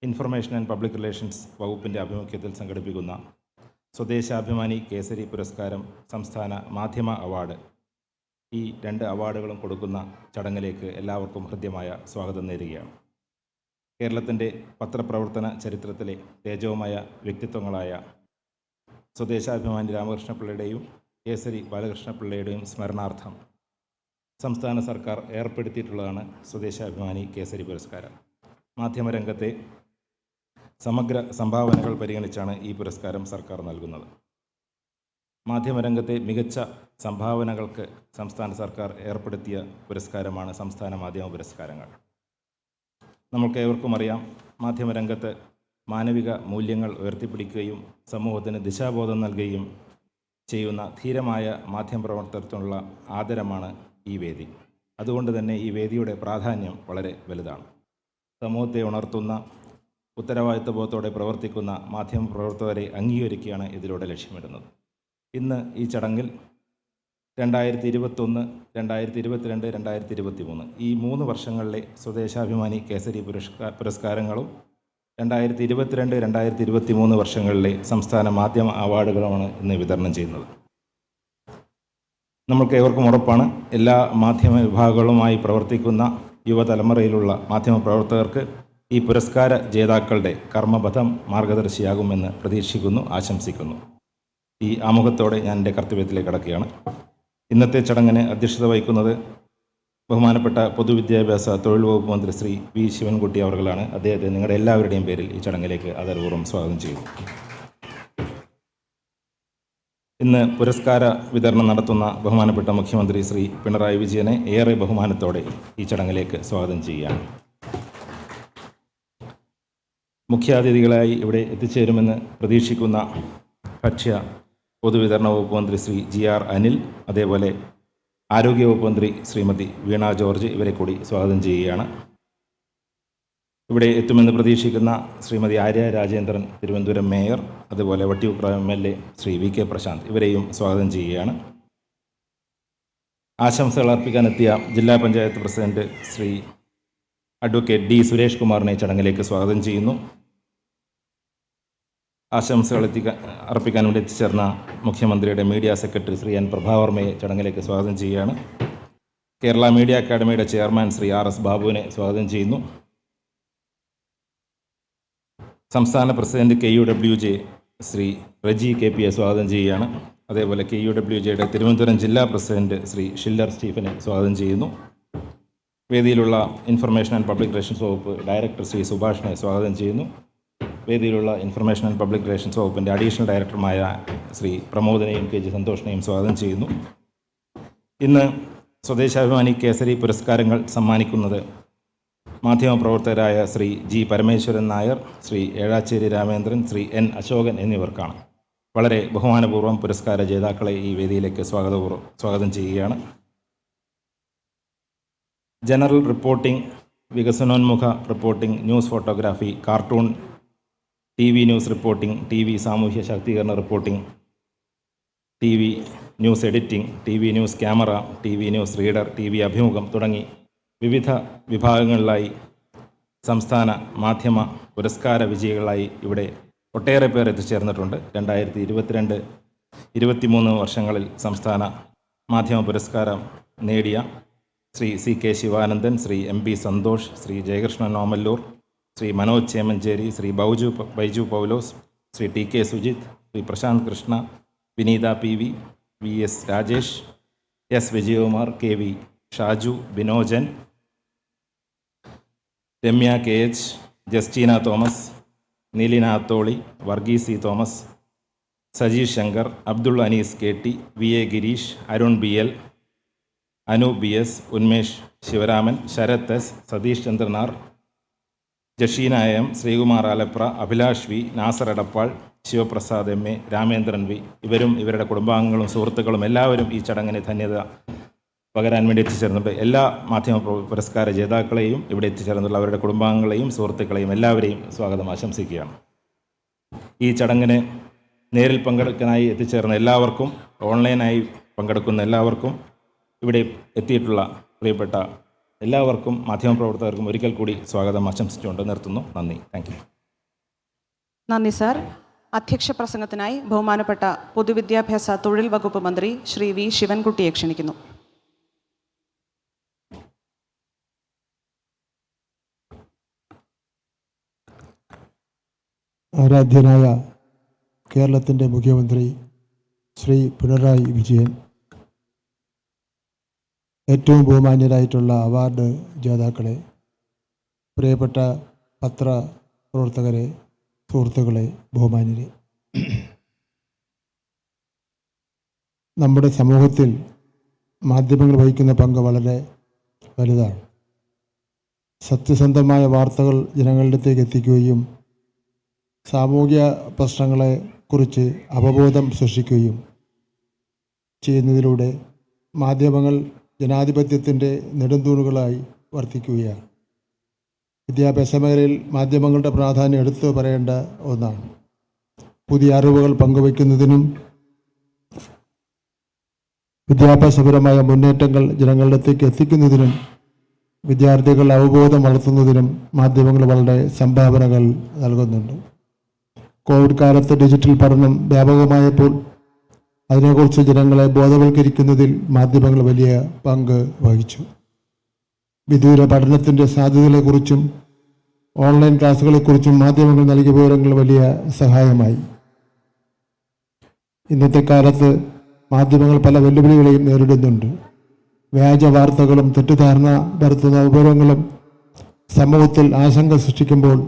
Information and public relations വകുപ്പിൻ്റെ ആഭിമുഖ്യത്തിൽ സംഘടിപ്പിക്കുന്ന സ്വദേശാഭിമാനി കേസരി പുരസ്കാരം സംസ്ഥാന മാധ്യമ അവാർഡ്, ഈ 2 അവാർഡുകളും കൊടുക്കുന്ന ചടങ്ങിലേക്ക് എല്ലാവർക്കും ഹൃദ്യമായ സ്വാഗതം നേരുകയാണ്. കേരളത്തിൻ്റെ പത്രപ്രവർത്തന ചരിത്രത്തിലെ തേജോമയ വ്യക്തിത്വങ്ങളായ സ്വദേശാഭിമാനി രാമകൃഷ്ണപിള്ളയുടെയും കേസരി ബാലകൃഷ്ണപിള്ളയുടെയും സ്മരണാർത്ഥം സംസ്ഥാന സർക്കാർ ഏർപ്പെടുത്തിയിട്ടുള്ളതാണ് സ്വദേശാഭിമാനി കേസരി പുരസ്കാരം. മാധ്യമരംഗത്തെ സമഗ്ര സംഭാവനകൾ പരിഗണിച്ചാണ് ഈ പുരസ്കാരം സർക്കാർ നൽകുന്നത്. മാധ്യമരംഗത്തെ മികച്ച സംഭാവനകൾക്ക് സംസ്ഥാന സർക്കാർ ഏർപ്പെടുത്തിയ പുരസ്കാരമാണ് സംസ്ഥാന മാധ്യമ പുരസ്കാരങ്ങൾ. നമുക്കേവർക്കും അറിയാം, മാധ്യമരംഗത്ത് മാനവിക മൂല്യങ്ങൾ ഉയർത്തിപ്പിടിക്കുകയും സമൂഹത്തിന് ദിശാബോധം നൽകുകയും ചെയ്യുന്ന ധീരമായ മാധ്യമപ്രവർത്തനത്തിനുള്ള ആദരമാണ് ഈ വേദി. അതുകൊണ്ട് തന്നെ ഈ വേദിയുടെ പ്രാധാന്യം വളരെ വലുതാണ്. സമൂഹത്തെ ഉണർത്തുന്ന, ഉത്തരവാദിത്വബോധത്തോടെ പ്രവർത്തിക്കുന്ന മാധ്യമപ്രവർത്തകരെ അംഗീകരിക്കുകയാണ് ഇതിലൂടെ ലക്ഷ്യമിടുന്നത്. ഇന്ന് ഈ ചടങ്ങിൽ 2021, 2022, 2023 ഈ 3 വർഷങ്ങളിലെ സ്വദേശാഭിമാനി കേസരി പുരസ്കാരങ്ങളും 2022, 2023 വർഷങ്ങളിലെ സംസ്ഥാന മാധ്യമ അവാർഡുകളുമാണ് ഇന്ന് വിതരണം ചെയ്യുന്നത്. നമ്മൾക്ക് ഏവർക്കും ഉറപ്പാണ്, എല്ലാ മാധ്യമ വിഭാഗങ്ങളുമായി പ്രവർത്തിക്കുന്ന യുവതലമുറയിലുള്ള മാധ്യമപ്രവർത്തകർക്ക് ഈ പുരസ്കാര ജേതാക്കളുടെ കർമ്മപഥം മാർഗദർശിയാകുമെന്ന് പ്രതീക്ഷിക്കുന്നു, ആശംസിക്കുന്നു. ഈ ആമുഖത്തോടെ ഞാൻ എൻ്റെ കർത്തവ്യത്തിലേക്ക് കടക്കുകയാണ്. ഇന്നത്തെ ചടങ്ങിന് അധ്യക്ഷത വഹിക്കുന്നത് ബഹുമാനപ്പെട്ട പൊതുവിദ്യാഭ്യാസ തൊഴിൽ വകുപ്പ് മന്ത്രി ശ്രീ വി ശിവൻകുട്ടി അവർകളാണ്. അദ്ദേഹത്തെ നിങ്ങളുടെ എല്ലാവരുടെയും പേരിൽ ഈ ചടങ്ങിലേക്ക് ആദരപൂർവ്വം സ്വാഗതം ചെയ്യുന്നു. ഇന്ന് പുരസ്കാര വിതരണം നടത്തുന്ന ബഹുമാനപ്പെട്ട മുഖ്യമന്ത്രി ശ്രീ പിണറായി വിജയനെ ഏറെ ബഹുമാനത്തോടെ ഈ ചടങ്ങിലേക്ക് സ്വാഗതം ചെയ്യുകയാണ്. മുഖ്യാതിഥികളായി ഇവിടെ എത്തിച്ചേരുമെന്ന് പ്രതീക്ഷിക്കുന്ന ഭക്ഷ്യ പൊതുവിതരണ വകുപ്പ് മന്ത്രി ശ്രീ GR അനിൽ, അതേപോലെ ആരോഗ്യവകുപ്പ് മന്ത്രി ശ്രീമതി വീണ ജോർജ്, ഇവരെ കൂടി സ്വാഗതം ചെയ്യുകയാണ്. ഇവിടെ എത്തുമെന്ന് പ്രതീക്ഷിക്കുന്ന ശ്രീമതി ആര്യ രാജേന്ദ്രൻ, തിരുവനന്തപുരം മേയർ, അതുപോലെ വട്ടിയൂർക്കാവ് MLA ശ്രീ VK പ്രശാന്ത്, ഇവരെയും സ്വാഗതം ചെയ്യുകയാണ്. ആശംസകൾ അർപ്പിക്കാനെത്തിയ ജില്ലാ panchayat president Shri advocate D Suresh കുമാറിനെ ചടങ്ങിലേക്ക് സ്വാഗതം ചെയ്യുന്നു. ആശംസകൾ അർപ്പിക്കാൻ വേണ്ടി എത്തിച്ചേർന്ന മുഖ്യമന്ത്രിയുടെ മീഡിയ സെക്രട്ടറി ശ്രീ N പ്രഭാവർമ്മയെ ചടങ്ങിലേക്ക് സ്വാഗതം ചെയ്യുകയാണ്. കേരള മീഡിയ അക്കാദമിയുടെ ചെയർമാൻ ശ്രീ RS ബാബുവിനെ സ്വാഗതം ചെയ്യുന്നു. സംസ്ഥാന president KUWJ Shri Reji KP സ്വാഗതം ചെയ്യുകയാണ്. അതേപോലെ KUWJയുടെ തിരുവനന്തപുരം ജില്ലാ പ്രസിഡന്റ് ശ്രീ ഷില്ലർ സ്റ്റീഫനെ സ്വാഗതം ചെയ്യുന്നു. വേദിയിലുള്ള ഇൻഫർമേഷൻ ആൻഡ് പബ്ലിക് റിലേഷൻസ് വകുപ്പ് ഡയറക്ടർ ശ്രീ സുഭാഷിനെ സ്വാഗതം ചെയ്യുന്നു. വേദിയിലുള്ള ഇൻഫർമേഷൻ ആൻഡ് പബ്ലിക് റിലേഷൻസ് വകുപ്പിൻ്റെ അഡീഷണൽ ഡയറക്ടർമാരായ ശ്രീ പ്രമോദിനെയും KG സന്തോഷിനെയും സ്വാഗതം ചെയ്യുന്നു. ഇന്ന് സ്വദേശാഭിമാനി കേസരി പുരസ്കാരങ്ങൾ സമ്മാനിക്കുന്നത് മാധ്യമപ്രവർത്തകരായ ശ്രീ G പരമേശ്വരൻ നായർ, ശ്രീ ഏഴാച്ചേരി രാമേന്ദ്രൻ, ശ്രീ N അശോകൻ എന്നിവർക്കാണ്. വളരെ ബഹുമാനപൂർവ്വം പുരസ്കാര ജേതാക്കളെ ഈ വേദിയിലേക്ക് സ്വാഗതം ചെയ്യുകയാണ്. ജനറൽ റിപ്പോർട്ടിംഗ്, വികസനോന്മുഖ reporting, news photography, cartoon, TV news reporting, TV സാമൂഹ്യ ശാക്തീകരണ reporting, TV news editing, TV news camera, TV news reader, TV അഭിമുഖം തുടങ്ങി വിവിധ വിഭാഗങ്ങളിലായി സംസ്ഥാന മാധ്യമ പുരസ്കാര വിജയികളായി ഇവിടെ ഒട്ടേറെ പേർ എത്തിച്ചേർന്നിട്ടുണ്ട്. 2022, 2023 വർഷങ്ങളിൽ സംസ്ഥാന മാധ്യമ പുരസ്കാരം നേടിയ Shri CK Sivanandan, Shri MB Santhosh, Shri Jayakrishnan Omallur, Shri Manoj Chemancheri, Shri Baiju Paulose, Shri TK Sujith, Shri Prashanth Krishna, Vineetha PV, VS Rajesh, S Vijayakumar, KV Shaju, Binojan, Ramya KH, Justina Thomas, Neelina Atholi, Varghese C Thomas, Sajeesh Shankar, Abdul Anees KT, VA Gireesh, Arun BL, Anu BS, Unmesh Sivaraman, Sarath S, Satheesh Chandranar, Jasheena M, Sreekumar Alapra, Abhilash V, Nasar Edappal, Sivaprasad MA, Ramendran V, ഇവരും ഇവരുടെ കുടുംബാംഗങ്ങളും സുഹൃത്തുക്കളും എല്ലാവരും ഈ ചടങ്ങിന് ധന്യത പകരാൻ വേണ്ടി എത്തിച്ചേർന്നുണ്ട്. എല്ലാ മാധ്യമ പുരസ്കാര ജേതാക്കളെയും ഇവിടെ എത്തിച്ചേർന്നുള്ള അവരുടെ കുടുംബാംഗങ്ങളെയും സുഹൃത്തുക്കളെയും എല്ലാവരെയും സ്വാഗതം ആശംസിക്കുകയാണ്. ഈ ചടങ്ങിന് നേരിൽ പങ്കെടുക്കാനായി എത്തിച്ചേർന്ന എല്ലാവർക്കും, ഓൺലൈനായി പങ്കെടുക്കുന്ന എല്ലാവർക്കും, ഇവിടെ എത്തിയിട്ടുള്ള പ്രിയപ്പെട്ട എല്ലാവർക്കും, മാധ്യമപ്രവർത്തകർക്കും ഒരിക്കൽ കൂടി സ്വാഗതം ആശംസിച്ചുകൊണ്ട് നിർത്തുന്നു. നന്ദി. Thank you. നന്ദി സാർ. അധ്യക്ഷ പ്രസംഗത്തിനായി ബഹുമാനപ്പെട്ട പൊതുവിദ്യാഭ്യാസ തൊഴിൽ വകുപ്പ് മന്ത്രി ശ്രീ വി ശിവൻകുട്ടിയെ ക്ഷണിക്കുന്നു. ആരാധ്യനായ കേരളത്തിൻ്റെ മുഖ്യമന്ത്രി ശ്രീ പിണറായി വിജയൻ, ഏറ്റവും ബഹുമാന്യരായിട്ടുള്ള അവാർഡ് ജേതാക്കളെ, പ്രിയപ്പെട്ട പത്രപ്രവർത്തകരെ, സുഹൃത്തുക്കളെ, ബഹുമാന്യരെ, നമ്മുടെ സമൂഹത്തിൽ മാധ്യമങ്ങൾ വഹിക്കുന്ന പങ്ക് വളരെ വലുതാണ്. സത്യസന്ധമായ വാർത്തകൾ ജനങ്ങളിലേക്ക് എത്തിക്കുകയും സാമൂഹിക പ്രശ്നങ്ങളെക്കുറിച്ച് അവബോധം സൃഷ്ടിക്കുകയും ചെയ്യുന്നതിലൂടെ മാധ്യമങ്ങൾ ജനാധിപത്യത്തിൻ്റെ നെടുന്തൂണുകളായി വർത്തിക്കുകയാണ്. വിദ്യാഭ്യാസ മേഖലയിൽ മാധ്യമങ്ങളുടെ പ്രാധാന്യം എടുത്തു പറയേണ്ട ഒന്നാണ്. പുതിയ അറിവുകൾ പങ്കുവയ്ക്കുന്നതിനും വിദ്യാഭ്യാസപരമായ മുന്നേറ്റങ്ങൾ ജനങ്ങളിലേക്ക് എത്തിക്കുന്നതിനും വിദ്യാർത്ഥികൾ അവബോധം വളർത്തുന്നതിനും മാധ്യമങ്ങൾ വളരെ സംഭാവനകൾ നൽകുന്നുണ്ട്. കോവിഡ് കാലത്ത് ഡിജിറ്റൽ പഠനം വ്യാപകമായപ്പോൾ അതിനെക്കുറിച്ച് ജനങ്ങളെ ബോധവൽക്കരിക്കുന്നതിൽ മാധ്യമങ്ങൾ വലിയ പങ്ക് വഹിച്ചു. വിദൂര പഠനത്തിൻ്റെ സാധ്യതകളെക്കുറിച്ചും ഓൺലൈൻ ക്ലാസ്സുകളെക്കുറിച്ചും മാധ്യമങ്ങൾ നൽകിയ വിവരങ്ങൾ വലിയ സഹായമായി. ഇന്നത്തെ കാലത്ത് മാധ്യമങ്ങൾ പല വെല്ലുവിളികളെയും നേരിടുന്നുണ്ട്. വ്യാജ വാർത്തകളും തെറ്റിദ്ധാരണ പരത്തുന്ന വിവരങ്ങളും സമൂഹത്തിൽ ആശങ്ക സൃഷ്ടിക്കുമ്പോൾ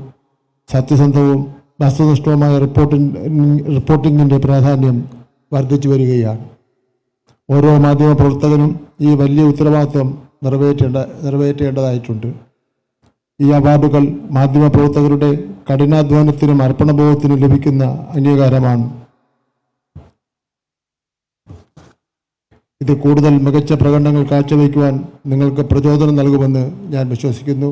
സത്യസന്ധവും വസ്തുനിഷ്ഠവുമായ റിപ്പോർട്ടിങ്ങിൻ്റെ പ്രാധാന്യം വർദ്ധിച്ചു വരികയാണ്. ഓരോ മാധ്യമ പ്രവർത്തകനും ഈ വലിയ ഉത്തരവാദിത്വം നിറവേറ്റേണ്ടതായിട്ടുണ്ട്. ഈ അവാർഡുകൾ മാധ്യമ പ്രവർത്തകരുടെ കഠിനാധ്വാനത്തിനും അർപ്പണബോധത്തിനും ലഭിക്കുന്ന അംഗീകാരമാണ്. ഇത് കൂടുതൽ മികച്ച പ്രകടനങ്ങൾ കാഴ്ചവെക്കുവാൻ നിങ്ങൾക്ക് പ്രചോദനം നൽകുമെന്ന് ഞാൻ വിശ്വസിക്കുന്നു.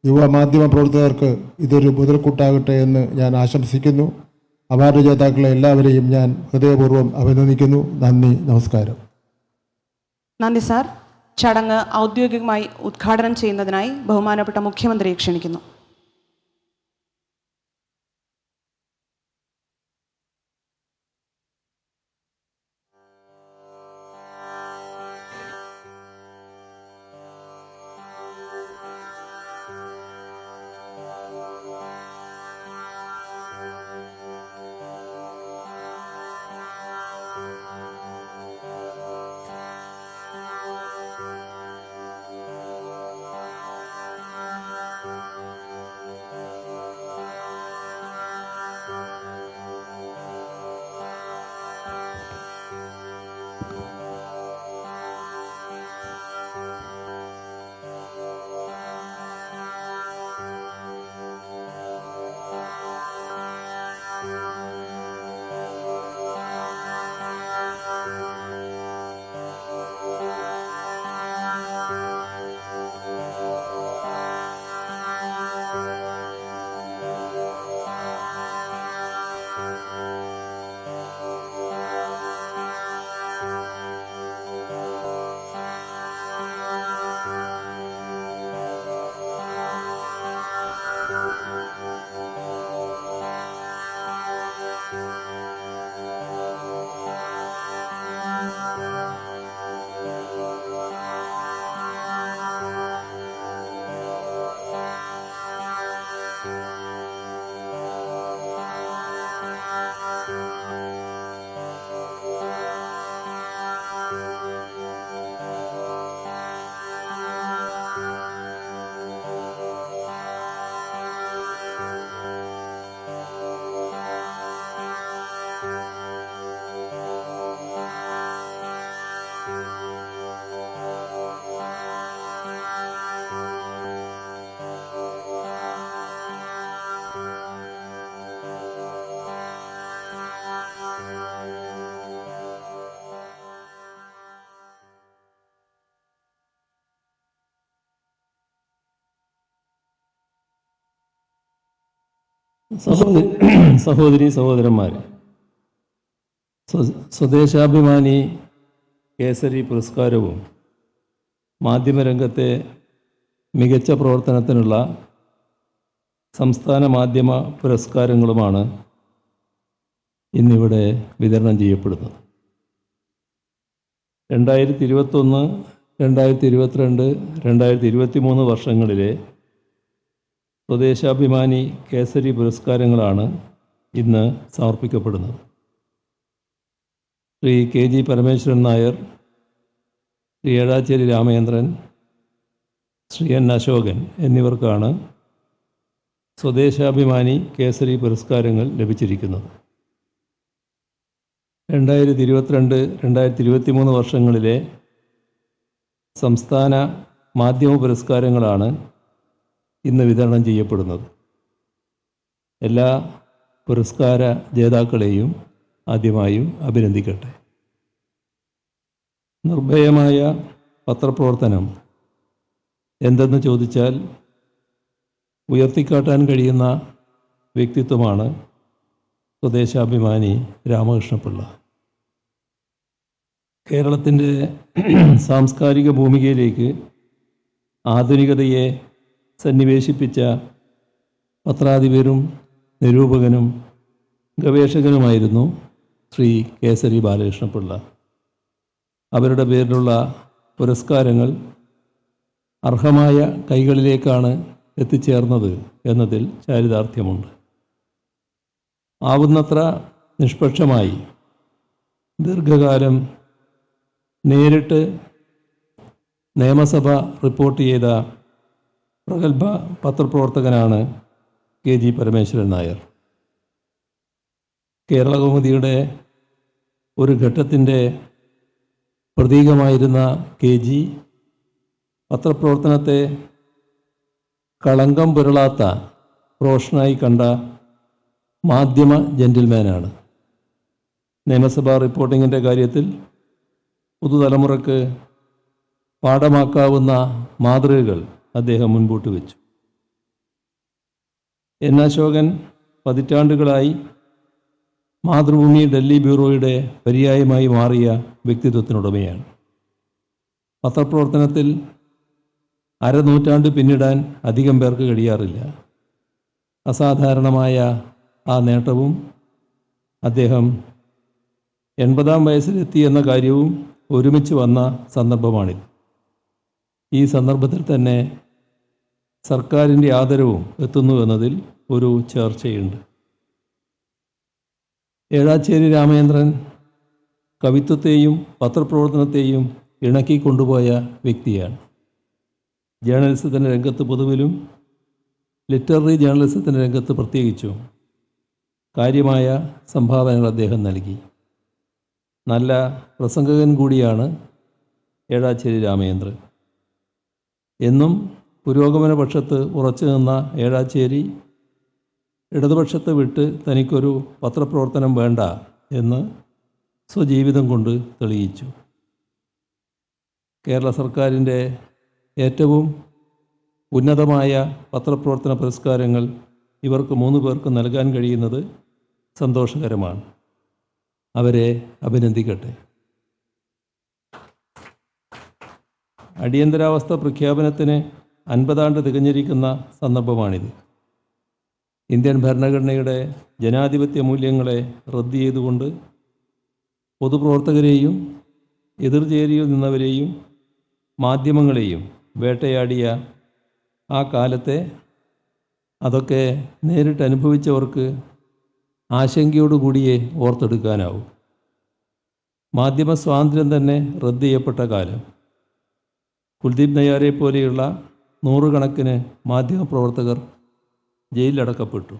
യുവ മാധ്യമ പ്രവർത്തകർക്ക് ഇതൊരു മുതൽക്കൂട്ടാകട്ടെ എന്ന് ഞാൻ ആശംസിക്കുന്നു. അവാർഡ് ജേതാക്കളെ എല്ലാവരെയും ഞാൻ ഹൃദയപൂർവ്വം അഭിനന്ദിക്കുന്നു. നന്ദി, നമസ്കാരം. നന്ദി സാർ. ചടങ്ങ് ഔദ്യോഗികമായി ഉദ്ഘാടനം ചെയ്യുന്നതിനായി ബഹുമാനപ്പെട്ട മുഖ്യമന്ത്രിയെ ക്ഷണിക്കുന്നു. സഹോദരി സഹോദരന്മാരെ, സ്വദേശാഭിമാനി കേസരി പുരസ്കാരവും മാധ്യമരംഗത്തെ മികച്ച പ്രവർത്തനത്തിനുള്ള സംസ്ഥാന മാധ്യമ പുരസ്കാരങ്ങളുമാണ് ഇന്നിവിടെ വിതരണം ചെയ്യപ്പെടുന്നത്. 2021, 2022, 2023 വർഷങ്ങളിലെ സ്വദേശാഭിമാനി കേസരി പുരസ്കാരങ്ങളാണ് ഇന്ന് സമർപ്പിക്കപ്പെടുന്നത്. ശ്രീ KG പരമേശ്വരൻ നായർ, ശ്രീ ഏഴാച്ചേരി രാമചന്ദ്രൻ, ശ്രീ N അശോകൻ എന്നിവർക്കാണ് സ്വദേശാഭിമാനി കേസരി പുരസ്കാരങ്ങൾ ലഭിച്ചിരിക്കുന്നത്. 2022, 2023 വർഷങ്ങളിലെ സംസ്ഥാന മാധ്യമ പുരസ്കാരങ്ങളാണ് ഇന്ന് വിതരണം ചെയ്യപ്പെടുന്നത്. എല്ലാ പുരസ്കാര ജേതാക്കളെയും ആദ്യമായും അഭിനന്ദിക്കട്ടെ. നിർഭയമായ പത്രപ്രവർത്തനം എന്തെന്ന് ചോദിച്ചാൽ ഉയർത്തിക്കാട്ടാൻ കഴിയുന്ന വ്യക്തിത്വമാണ് സ്വദേശാഭിമാനി രാമകൃഷ്ണപിള്ള. കേരളത്തിൻ്റെ സാംസ്കാരിക ഭൂമികയിലേക്ക് ആധുനികതയെ സന്നിവേശിപ്പിച്ച പത്രാധിപരും നിരൂപകനും ഗവേഷകനുമായിരുന്നു ശ്രീ കേസരി ബാലകൃഷ്ണപിള്ള. അവരുടെ പേരിലുള്ള പുരസ്കാരങ്ങൾ അർഹമായ കൈകളിലേക്കാണ് എത്തിച്ചേർന്നത് എന്നതിൽ ചാരിതാർത്ഥ്യമുണ്ട്. ആവുന്നത്ര നിഷ്പക്ഷമായി ദീർഘകാലം നേരിട്ട് നിയമസഭ റിപ്പോർട്ട് ചെയ്ത പ്രഗത്ഭ പത്രപ്രവർത്തകനാണ് KG പരമേശ്വരൻ നായർ. കേരളകൗമുദിയുടെ ഒരു ഘട്ടത്തിൻ്റെ പ്രതീകമായിരുന്ന KG പത്രപ്രവർത്തനത്തെ കളങ്കം പുരളാത്ത പ്രൊഫഷനായി കണ്ട മാധ്യമ ജെന്റിൽമാനാണ്. നിയമസഭാ റിപ്പോർട്ടിങ്ങിൻ്റെ കാര്യത്തിൽ പുതുതലമുറക്ക് പാഠമാക്കാവുന്ന മാതൃകകൾ അദ്ദേഹം മുൻപോട്ട് വെച്ചു. N അശോകൻ പതിറ്റാണ്ടുകളായി മാതൃഭൂമി ഡൽഹി ബ്യൂറോയുടെ പര്യായമായി മാറിയ വ്യക്തിത്വത്തിനുടമയാണ്. പത്രപ്രവർത്തനത്തിൽ അരനൂറ്റാണ്ട് പിന്നിടാൻ അധികം പേർക്ക് കഴിയാറില്ല. അസാധാരണമായ ആ നേട്ടവും അദ്ദേഹം 80-ാം വയസ്സിലെത്തി എന്ന കാര്യവും ഒരുമിച്ച് വന്ന സന്ദർഭമാണിത്. ഈ സന്ദർഭത്തിൽ തന്നെ സർക്കാരിൻ്റെ ആദരവും എത്തുന്നു എന്നതിൽ ഒരു ചർച്ചയുണ്ട്. ഏഴാച്ചേരി രാമചന്ദ്രൻ കവിത്വത്തെയും പത്രപ്രവർത്തനത്തെയും ഇണക്കിക്കൊണ്ടുപോയ വ്യക്തിയാണ്. ജേർണലിസത്തിൻ്റെ രംഗത്ത് പൊതുവിലും ലിറ്റററി ജേർണലിസത്തിൻ്റെ രംഗത്ത് പ്രത്യേകിച്ചും കാര്യമായ സംഭാവനകൾ അദ്ദേഹം നൽകി. നല്ല പ്രസംഗകൻ കൂടിയാണ് ഏഴാച്ചേരി രാമചന്ദ്രൻ. എന്നും പുരോഗമന പക്ഷത്ത് ഉറച്ചു നിന്ന ഏഴാച്ചേരി ഇടതുപക്ഷത്തെ വിട്ട് തനിക്കൊരു പത്രപ്രവർത്തനം വേണ്ട എന്ന് സ്വജീവിതം കൊണ്ട് തെളിയിച്ചു. കേരള സർക്കാരിൻ്റെ ഏറ്റവും ഉന്നതമായ പത്രപ്രവർത്തന പുരസ്കാരങ്ങൾ ഇവർക്ക് 3 പേർക്ക് നൽകാൻ കഴിയുന്നത് സന്തോഷകരമാണ്. അവരെ അഭിനന്ദിക്കട്ടെ. അടിയന്തരാവസ്ഥ പ്രഖ്യാപനത്തിന് 50 ആണ്ട് തികഞ്ഞിരിക്കുന്ന സന്ദർഭമാണിത്. ഇന്ത്യൻ ഭരണഘടനയുടെ ജനാധിപത്യ മൂല്യങ്ങളെ റദ്ദ് ചെയ്തുകൊണ്ട് പൊതുപ്രവർത്തകരെയും എതിർചേരിയിൽ നിന്നവരെയും മാധ്യമങ്ങളെയും വേട്ടയാടിയ ആ കാലത്തെ അതൊക്കെ നേരിട്ട് അനുഭവിച്ചവർക്ക് ആശങ്കയോടുകൂടിയേ ഓർത്തെടുക്കാനാവും. മാധ്യമ സ്വാതന്ത്ര്യം തന്നെ റദ്ദ് ചെയ്യപ്പെട്ട കാലം. കുൽദീപ് നയ്യാരെ പോലെയുള്ള 100 കണക്കിന് മാധ്യമപ്രവർത്തകർ ജയിലിലടക്കപ്പെട്ടു.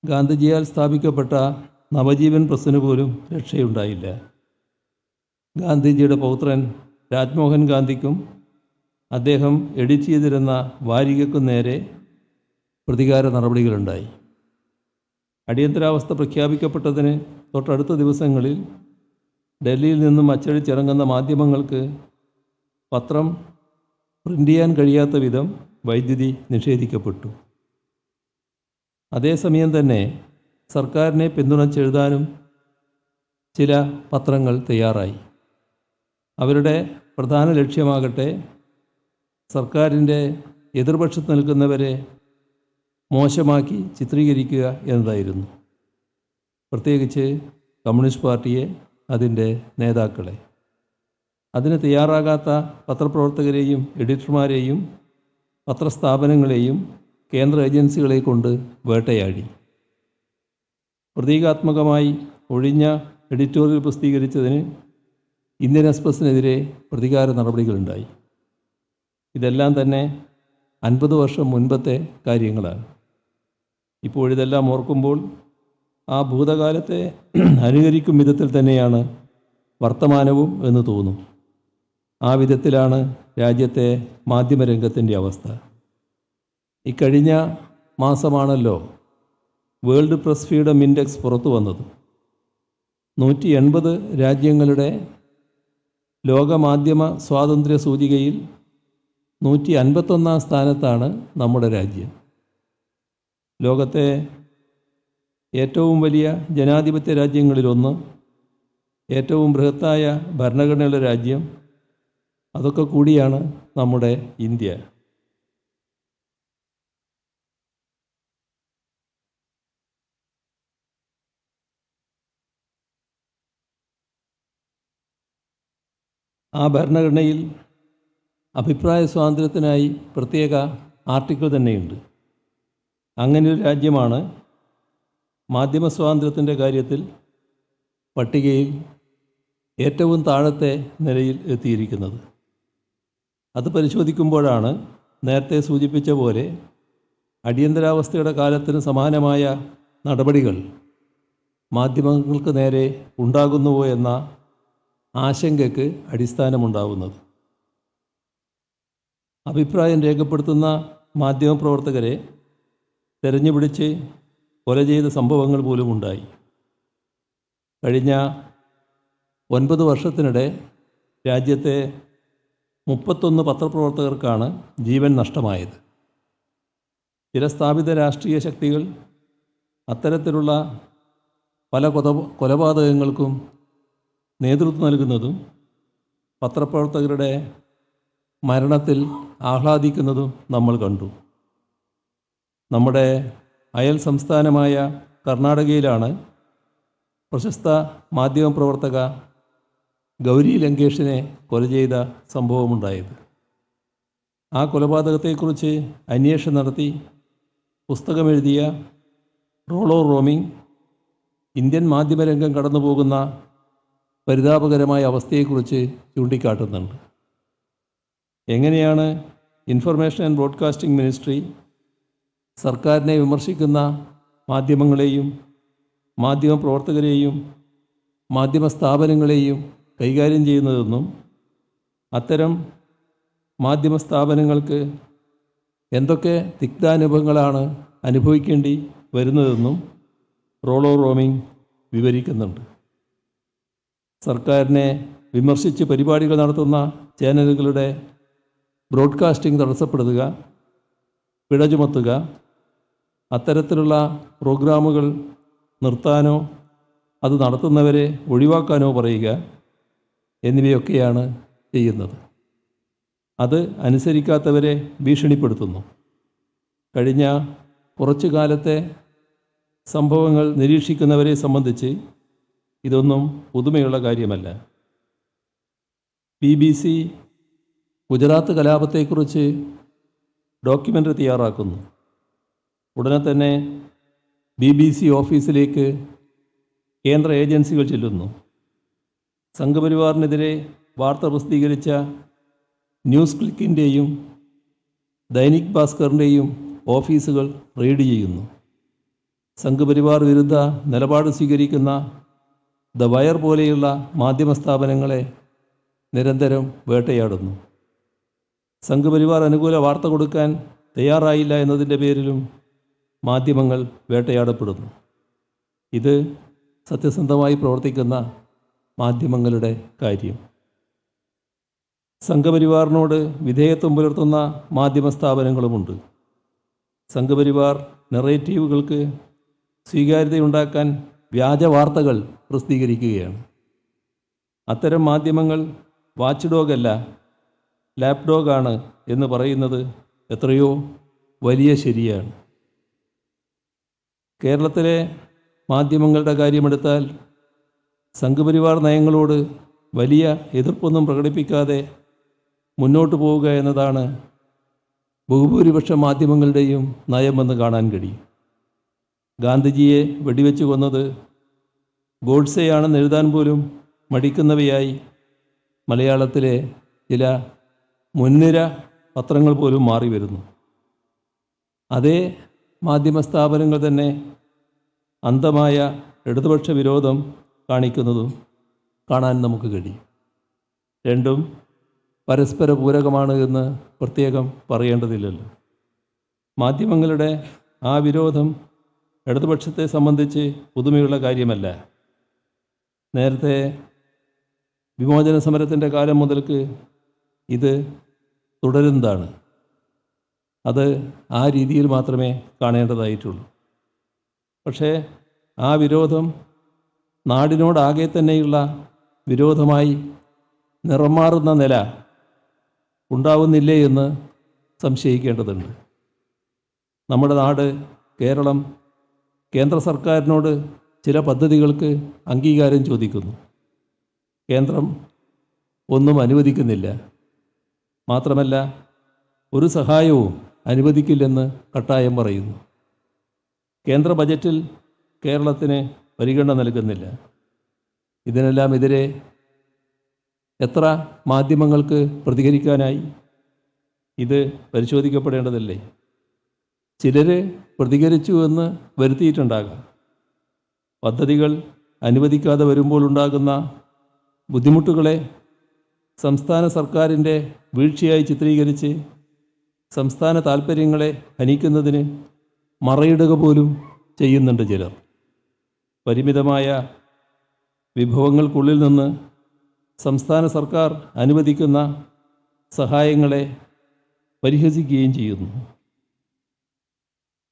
ഗാന്ധിജിയാൽ സ്ഥാപിക്കപ്പെട്ട നവജീവൻ പ്രസ്സിന് പോലും രക്ഷയുണ്ടായില്ല. ഗാന്ധിജിയുടെ പൗത്രൻ രാജ്മോഹൻ ഗാന്ധിക്കും അദ്ദേഹം എഡിറ്റ് ചെയ്തിരുന്ന വാരികയ്ക്കും നേരെ പ്രതികാര നടപടികളുണ്ടായി. അടിയന്തരാവസ്ഥ പ്രഖ്യാപിക്കപ്പെട്ടതിന് തൊട്ടടുത്ത ദിവസങ്ങളിൽ ഡൽഹിയിൽ നിന്നും അച്ചടിച്ചിറങ്ങുന്ന മാധ്യമങ്ങൾക്ക് പത്രം പ്രിൻ്റ് ചെയ്യാൻ കഴിയാത്ത വിധം വൈദ്യുതി നിഷേധിക്കപ്പെട്ടു. അതേസമയം തന്നെ സർക്കാരിനെ പിന്തുണച്ചെഴുതാനും ചില പത്രങ്ങൾ തയ്യാറായി. അവരുടെ പ്രധാന ലക്ഷ്യമാകട്ടെ സർക്കാരിൻ്റെ എതിർപക്ഷത്ത് നിൽക്കുന്നവരെ മോശമാക്കി ചിത്രീകരിക്കുക എന്നതായിരുന്നു. പ്രത്യേകിച്ച് കമ്മ്യൂണിസ്റ്റ് പാർട്ടിയെ, അതിൻ്റെ നേതാക്കളെ. അതിന് തയ്യാറാകാത്ത പത്രപ്രവർത്തകരെയും എഡിറ്റർമാരെയും പത്രസ്ഥാപനങ്ങളെയും കേന്ദ്ര ഏജൻസികളെ കൊണ്ട് വേട്ടയാടി. പ്രതീകാത്മകമായി ഒഴിഞ്ഞ എഡിറ്റോറിയൽ പ്രസിദ്ധീകരിച്ചതിന് ഇന്ത്യൻ എക്സ്പ്രസിനെതിരെ പ്രതികാര നടപടികളുണ്ടായി. ഇതെല്ലാം തന്നെ 50 വർഷം മുൻപത്തെ കാര്യങ്ങളാണ്. ഇപ്പോഴിതെല്ലാം ഓർക്കുമ്പോൾ ആ ഭൂതകാലത്തെ അനുകരിക്കും വിധത്തിൽ തന്നെയാണ് വർത്തമാനവും എന്ന് തോന്നും. ആ വിധത്തിലാണ് രാജ്യത്തെ മാധ്യമരംഗത്തിൻ്റെ അവസ്ഥ. ഇക്കഴിഞ്ഞ മാസമാണല്ലോ വേൾഡ് പ്രസ് ഫ്രീഡം ഇൻഡെക്സ് പുറത്തു വന്നത്. 180 രാജ്യങ്ങളുടെ ലോകമാധ്യമ സ്വാതന്ത്ര്യ സൂചികയിൽ 151 സ്ഥാനത്താണ് നമ്മുടെ രാജ്യം. ലോകത്തെ ഏറ്റവും വലിയ ജനാധിപത്യ രാജ്യങ്ങളിലൊന്ന്, ഏറ്റവും ബൃഹത്തായ ഭരണഘടനയുള്ള രാജ്യം, അതൊക്കെ കൂടിയാണ് നമ്മുടെ ഇന്ത്യ. ആ ഭരണഘടനയിൽ അഭിപ്രായ സ്വാതന്ത്ര്യത്തിനായി പ്രത്യേക ആർട്ടിക്കിൾ തന്നെയുണ്ട്. അങ്ങനെയൊരു രാജ്യമാണ് മാധ്യമ സ്വാതന്ത്ര്യത്തിൻ്റെ കാര്യത്തിൽ പട്ടികയിൽ ഏറ്റവും താഴത്തെ നിലയിൽ എത്തിയിരിക്കുന്നത്. അത് പരിശോധിക്കുമ്പോഴാണ് നേരത്തെ സൂചിപ്പിച്ച പോലെ അടിയന്തരാവസ്ഥയുടെ കാലത്തിന് സമാനമായ നടപടികൾ മാധ്യമങ്ങൾക്ക് നേരെ ഉണ്ടാകുന്നുവോ എന്ന ആശങ്കയ്ക്ക് അടിസ്ഥാനമുണ്ടാവുന്നത്. അഭിപ്രായം രേഖപ്പെടുത്തുന്ന മാധ്യമപ്രവർത്തകരെ തെരഞ്ഞുപിടിച്ച് കൊല ചെയ്ത സംഭവങ്ങൾ പോലും ഉണ്ടായി. കഴിഞ്ഞ 9 വർഷത്തിനിടെ രാജ്യത്തെ 31 പത്രപ്രവർത്തകർക്കാണ് ജീവൻ നഷ്ടമായത്. ചില സ്ഥാപിത രാഷ്ട്രീയ ശക്തികൾ അത്തരത്തിലുള്ള പല കൊലപാതകങ്ങൾക്കും നേതൃത്വം നൽകുന്നതും പത്രപ്രവർത്തകരുടെ മരണത്തിൽ ആഹ്ലാദിക്കുന്നതും നമ്മൾ കണ്ടു. നമ്മുടെ അയൽ സംസ്ഥാനമായ കർണാടകയിലാണ് പ്രശസ്ത മാധ്യമപ്രവർത്തക ഗൗരി ലങ്കേഷിനെ കൊല ചെയ്ത സംഭവമുണ്ടായത്. ആ കൊലപാതകത്തെക്കുറിച്ച് അന്വേഷണം നടത്തി പുസ്തകമെഴുതിയ റോളോ റോമിംഗ് ഇന്ത്യൻ മാധ്യമരംഗം കടന്നുപോകുന്ന പരിതാപകരമായ അവസ്ഥയെക്കുറിച്ച് ചൂണ്ടിക്കാട്ടുന്നുണ്ട്. എങ്ങനെയാണ് ഇൻഫർമേഷൻ ആൻഡ് ബ്രോഡ്കാസ്റ്റിംഗ് മിനിസ്ട്രി സർക്കാരിനെ വിമർശിക്കുന്ന മാധ്യമങ്ങളെയും മാധ്യമപ്രവർത്തകരെയും മാധ്യമ സ്ഥാപനങ്ങളെയും കൈകാര്യം ചെയ്യുന്നതെന്നും അത്തരം മാധ്യമ സ്ഥാപനങ്ങൾക്ക് എന്തൊക്കെ തിക്താനുഭവങ്ങളാണ് അനുഭവിക്കേണ്ടി വരുന്നതെന്നും റോളോ റോമിംഗ് വിവരിക്കുന്നുണ്ട്. സർക്കാരിനെ വിമർശിച്ച് പരിപാടികൾ നടത്തുന്ന ചാനലുകളുടെ ബ്രോഡ്കാസ്റ്റിംഗ് തടസ്സപ്പെടുത്തുക, പിഴ ചുമത്തുക, അത്തരത്തിലുള്ള പ്രോഗ്രാമുകൾ നിർത്താനോ അത് നടത്തുന്നവരെ ഒഴിവാക്കാനോ പറയുക എന്നിവയൊക്കെയാണ് ചെയ്യുന്നത്. അത് അനുസരിക്കാത്തവരെ ഭീഷണിപ്പെടുത്തുന്നു. കഴിഞ്ഞ കുറച്ചു കാലത്തെ സംഭവങ്ങൾ നിരീക്ഷിക്കുന്നവരെ സംബന്ധിച്ച് ഇതൊന്നും പുതുമയുള്ള കാര്യമല്ല. BBC ഗുജറാത്ത് കലാപത്തെക്കുറിച്ച് ഡോക്യുമെൻ്ററി തയ്യാറാക്കുന്നു. ഉടനെ തന്നെ BBC ഓഫീസിലേക്ക് കേന്ദ്ര ഏജൻസികൾ ചെല്ലുന്നു. സംഘപരിവാറിനെതിരെ വാർത്ത പ്രസിദ്ധീകരിച്ച ന്യൂസ് ക്ലിക്കിൻ്റെയും ദൈനിക് ഭാസ്കറിൻ്റെയും ഓഫീസുകൾ റെയ്ഡ് ചെയ്യുന്നു. സംഘപരിവാർ വിരുദ്ധ നിലപാട് സ്വീകരിക്കുന്ന ദ വയർ പോലെയുള്ള മാധ്യമ സ്ഥാപനങ്ങളെ നിരന്തരം വേട്ടയാടുന്നു. സംഘപരിവാർ അനുകൂല വാർത്ത കൊടുക്കാൻ തയ്യാറായില്ല എന്നതിൻ്റെ പേരിലും മാധ്യമങ്ങൾ വേട്ടയാടപ്പെടുന്നു. ഇത് സത്യസന്ധമായി പ്രവർത്തിക്കുന്ന മാധ്യമങ്ങളുടെ കാര്യം. സംഘപരിവാറിനോട് വിധേയത്വം പുലർത്തുന്ന മാധ്യമ സ്ഥാപനങ്ങളുമുണ്ട്. സംഘപരിവാർ നെറേറ്റീവുകൾക്ക് സ്വീകാര്യതയുണ്ടാക്കാൻ വ്യാജ വാർത്തകൾ പ്രസിദ്ധീകരിക്കുകയാണ്. അത്തരം മാധ്യമങ്ങൾ വാച്ച് ഡോഗല്ല, ലാപ് ഡോഗാണ് എന്ന് പറയുന്നത് എത്രയോ വലിയ ശരിയാണ്. കേരളത്തിലെ മാധ്യമങ്ങളുടെ കാര്യമെടുത്താൽ സംഘപരിവാർ നയങ്ങളോട് വലിയ എതിർപ്പൊന്നും പ്രകടിപ്പിക്കാതെ മുന്നോട്ട് പോവുക എന്നതാണ് ബഹുഭൂരിപക്ഷ മാധ്യമങ്ങളുടെയും നയമെന്ന് കാണാൻ കഴിയും. ഗാന്ധിജിയെ വെടിവെച്ച് കൊന്നത് ഗോഡ്സെയാണെന്ന് എഴുതാൻ പോലും മടിക്കുന്നവയായി മലയാളത്തിലെ ചില മുൻനിര പത്രങ്ങൾ പോലും മാറി വരുന്നു. അതേ മാധ്യമ സ്ഥാപനങ്ങൾ തന്നെ അന്ധമായ ഇടതുപക്ഷ വിരോധം കാണിക്കുന്നതും കാണാൻ നമുക്ക് കഴിയും. രണ്ടും പരസ്പര പൂരകമാണ് എന്ന് പ്രത്യേകം പറയേണ്ടതില്ലല്ലോ. മാധ്യമങ്ങളുടെ ആ വിരോധം ഇടതുപക്ഷത്തെ സംബന്ധിച്ച് പുതുമയുള്ള കാര്യമല്ല. നേരത്തെ വിമോചന സമരത്തിൻ്റെ കാലം മുതൽക്ക് ഇത് തുടരുന്നതാണ്. അത് ആ രീതിയിൽ മാത്രമേ കാണേണ്ടതായിട്ടുള്ളൂ. പക്ഷേ ആ വിരോധം നാടിനോടാകെ തന്നെയുള്ള വിരോധമായി നിറം മാറുന്ന നില ഉണ്ടാവുന്നില്ലേ എന്ന് സംശയിക്കേണ്ടതുണ്ട്. നമ്മുടെ നാട് കേരളം കേന്ദ്ര സർക്കാരിനോട് ചില പദ്ധതികൾക്ക് അംഗീകാരം ചോദിക്കുന്നു. കേന്ദ്രം ഒന്നും അനുവദിക്കുന്നില്ല. മാത്രമല്ല ഒരു സഹായവും അനുവദിക്കില്ലെന്ന് കട്ടായം പറയുന്നു. കേന്ദ്ര ബജറ്റിൽ കേരളത്തിന് പരിഗണന നൽകുന്നില്ല. ഇതിനെല്ലാം എതിരെ എത്ര മാധ്യമങ്ങൾക്ക് പ്രതികരിക്കാനായി? ഇത് പരിശോധിക്കപ്പെടേണ്ടതല്ലേ? ചിലർ പ്രതികരിച്ചു എന്ന് വരുത്തിയിട്ടുണ്ടാകാം. പദ്ധതികൾ അനുവദിക്കാതെ വരുമ്പോൾ ഉണ്ടാകുന്ന ബുദ്ധിമുട്ടുകളെ സംസ്ഥാന സർക്കാരിൻ്റെ വീഴ്ചയായി ചിത്രീകരിച്ച് സംസ്ഥാന താൽപ്പര്യങ്ങളെ ഹനിക്കുന്നതിന് മറയിടുക പോലും ചെയ്യുന്നുണ്ട് ചിലർ. പരിമിതമായ വിഭവങ്ങൾക്കുള്ളിൽ നിന്ന് സംസ്ഥാന സർക്കാർ അനുവദിക്കുന്ന സഹായങ്ങളെ പരിഹസിക്കുകയും ചെയ്യുന്നു.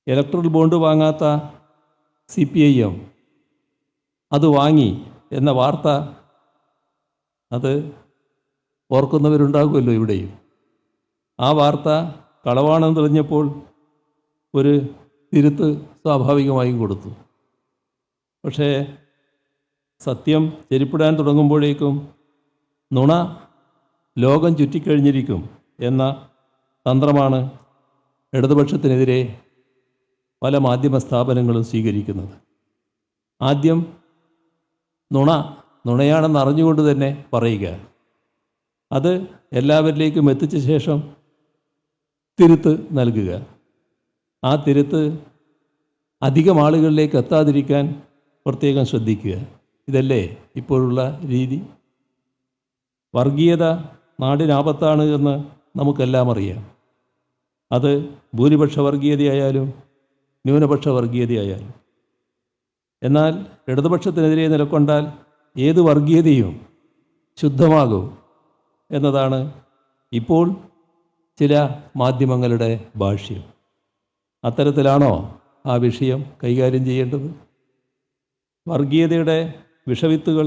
ഇലക്ട്രൽ ബോണ്ട് വാങ്ങാത്ത CPIM അത് വാങ്ങി എന്ന വാർത്ത അത് ഓർക്കുന്നവരുണ്ടാകുമല്ലോ ഇവിടെയും. ആ വാർത്ത കളവാണെന്ന് തെളിഞ്ഞപ്പോൾ ഒരു തിരുത്ത് സ്വാഭാവികമായും കൊടുത്തു. പക്ഷേ സത്യം ചെരിപ്പിടാൻ തുടങ്ങുമ്പോഴേക്കും നുണ ലോകം ചുറ്റിക്കഴിഞ്ഞിരിക്കും എന്ന തന്ത്രമാണ് ഇടതുപക്ഷത്തിനെതിരെ പല മാധ്യമ സ്ഥാപനങ്ങളും സ്വീകരിക്കുന്നത്. ആദ്യം നുണയാണെന്ന് അറിഞ്ഞുകൊണ്ട് തന്നെ പറയുക, അത് എല്ലാവരിലേക്കും എത്തിച്ച ശേഷം തിരുത്ത് നൽകുക. ആ തിരുത്ത് അധികം ആളുകളിലേക്ക് എത്താതിരിക്കാൻ പ്രത്യേകം ശ്രദ്ധിക്കുക. ഇതല്ലേ ഇപ്പോഴുള്ള രീതി? വർഗീയത നാടിനാപത്താണ് എന്ന് നമുക്കെല്ലാം അറിയാം. അത് ഭൂരിപക്ഷ വർഗീയതയായാലും ന്യൂനപക്ഷ വർഗീയതയായാലും. എന്നാൽ ഇടതുപക്ഷത്തിനെതിരെ നിലകൊണ്ടാൽ ഏത് വർഗീയതയും ശുദ്ധമാകും എന്നതാണ് ഇപ്പോൾ ചില മാധ്യമങ്ങളുടെ ഭാഷ്യം. അത്തരത്തിലാണോ ആ വിഷയം കൈകാര്യം ചെയ്യേണ്ടത്? വർഗീയതയുടെ വിഷവിത്തുകൾ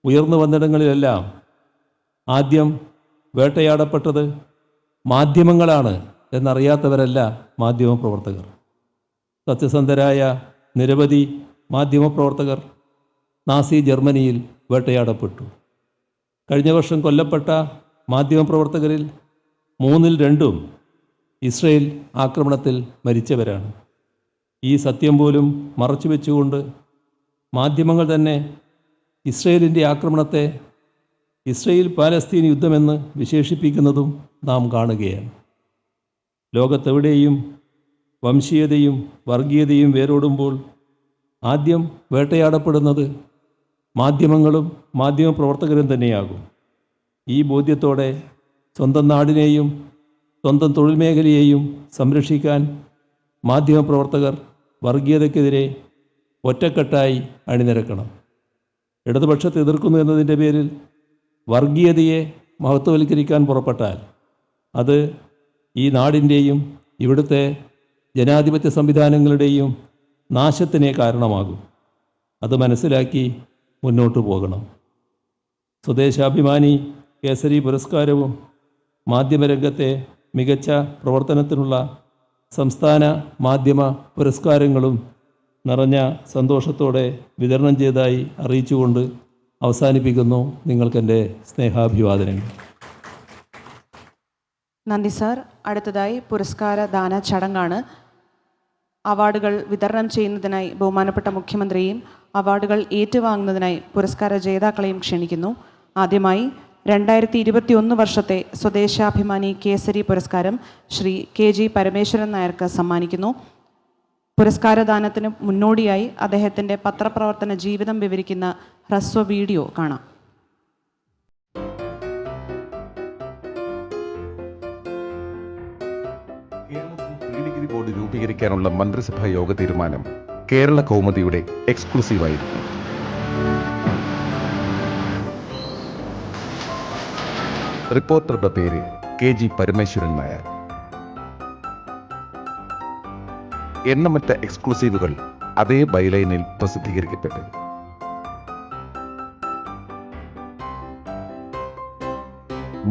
ഉയർന്നു വന്നിടങ്ങളിലെല്ലാം ആദ്യം വേട്ടയാടപ്പെട്ടത് മാധ്യമങ്ങളാണ് എന്നറിയാത്തവരല്ല മാധ്യമപ്രവർത്തകർ. സത്യസന്ധരായ നിരവധി മാധ്യമപ്രവർത്തകർ നാസി ജർമ്മനിയിൽ വേട്ടയാടപ്പെട്ടു. കഴിഞ്ഞ വർഷം കൊല്ലപ്പെട്ട മാധ്യമപ്രവർത്തകരിൽ 2 ഇസ്രയേൽ ആക്രമണത്തിൽ മരിച്ചവരാണ്. ഈ സത്യം പോലും മറച്ചുവെച്ചുകൊണ്ട് മാധ്യമങ്ങൾ തന്നെ ഇസ്രയേലിൻ്റെ ആക്രമണത്തെ ഇസ്രയേൽ പാലസ്തീൻ യുദ്ധമെന്ന് വിശേഷിപ്പിക്കുന്നതും നാം കാണുകയാണ്. ലോകത്തെവിടെയും വംശീയതയും വർഗീയതയും വേരോടുമ്പോൾ ആദ്യം വേട്ടയാടപ്പെടുന്നത് മാധ്യമങ്ങളും മാധ്യമപ്രവർത്തകരും തന്നെയാകും. ഈ ബോധ്യത്തോടെ സ്വന്തം നാടിനെയും സ്വന്തം തൊഴിൽ മേഖലയെയും സംരക്ഷിക്കാൻ മാധ്യമപ്രവർത്തകർ വർഗീയതയ്ക്കെതിരെ ഒറ്റക്കെട്ടായി അണിനിരക്കണം. ഇടതുപക്ഷത്തെ എതിർക്കുന്നു എന്നതിൻ്റെ പേരിൽ വർഗീയതയെ മഹത്വവൽക്കരിക്കാൻ പുറപ്പെട്ടാൽ അത് ഈ നാടിൻ്റെയും ഇവിടുത്തെ ജനാധിപത്യ സംവിധാനങ്ങളുടെയും നാശത്തിനെ കാരണമാകും. അത് മനസ്സിലാക്കി മുന്നോട്ട് പോകണം. സ്വദേശാഭിമാനി കേസരി പുരസ്കാരവും മാധ്യമരംഗത്തെ മികച്ച പ്രവർത്തനത്തിനുള്ള സംസ്ഥാന മാധ്യമ പുരസ്കാരങ്ങളും നിറഞ്ഞ സന്തോഷത്തോടെ വിതരണം ചെയ്തതായി അറിയിച്ചുകൊണ്ട് അവസാനിപ്പിക്കുന്നു. നിങ്ങൾക്കെൻ്റെ സ്നേഹാഭിവാദനങ്ങൾ. നന്ദി സാർ. അടുത്തതായി പുരസ്കാര ദാന ചടങ്ങാണ്. അവാർഡുകൾ വിതരണം ചെയ്യുന്നതിനായി ബഹുമാനപ്പെട്ട മുഖ്യമന്ത്രിയെയും അവാർഡുകൾ ഏറ്റുവാങ്ങുന്നതിനായി പുരസ്കാര ജേതാക്കളെയും ക്ഷണിക്കുന്നു. ആദ്യമായി 2021 വർഷത്തെ സ്വദേശാഭിമാനി കേസരി പുരസ്കാരം ശ്രീ KG പരമേശ്വരൻ നായർക്ക് സമ്മാനിക്കുന്നു. പുരസ്കാരദാനത്തിന് മുന്നോടിയായി അദ്ദേഹത്തിൻ്റെ പത്രപ്രവർത്തന ജീവിതം വിവരിക്കുന്ന ഹ്രസ്വ വീഡിയോ കാണാം. കേരളത്തിൽ പ്രീ ഡിഗ്രി ബോർഡ് രൂപീകരിക്കാനുള്ള മന്ത്രിസഭാ യോഗ തീരുമാനം കേരള കൗമുദിയുടെ എക്സ്ക്ലൂസീവായിരുന്നു. റിപ്പോർട്ടറുടെ പേര് KG പരമേശ്വരൻ നായർ. എണ്ണമറ്റ എക്സ്ക്ലൂസീവുകൾ അതേ ബൈലൈനിൽ പ്രസിദ്ധീകരിക്കപ്പെട്ടു.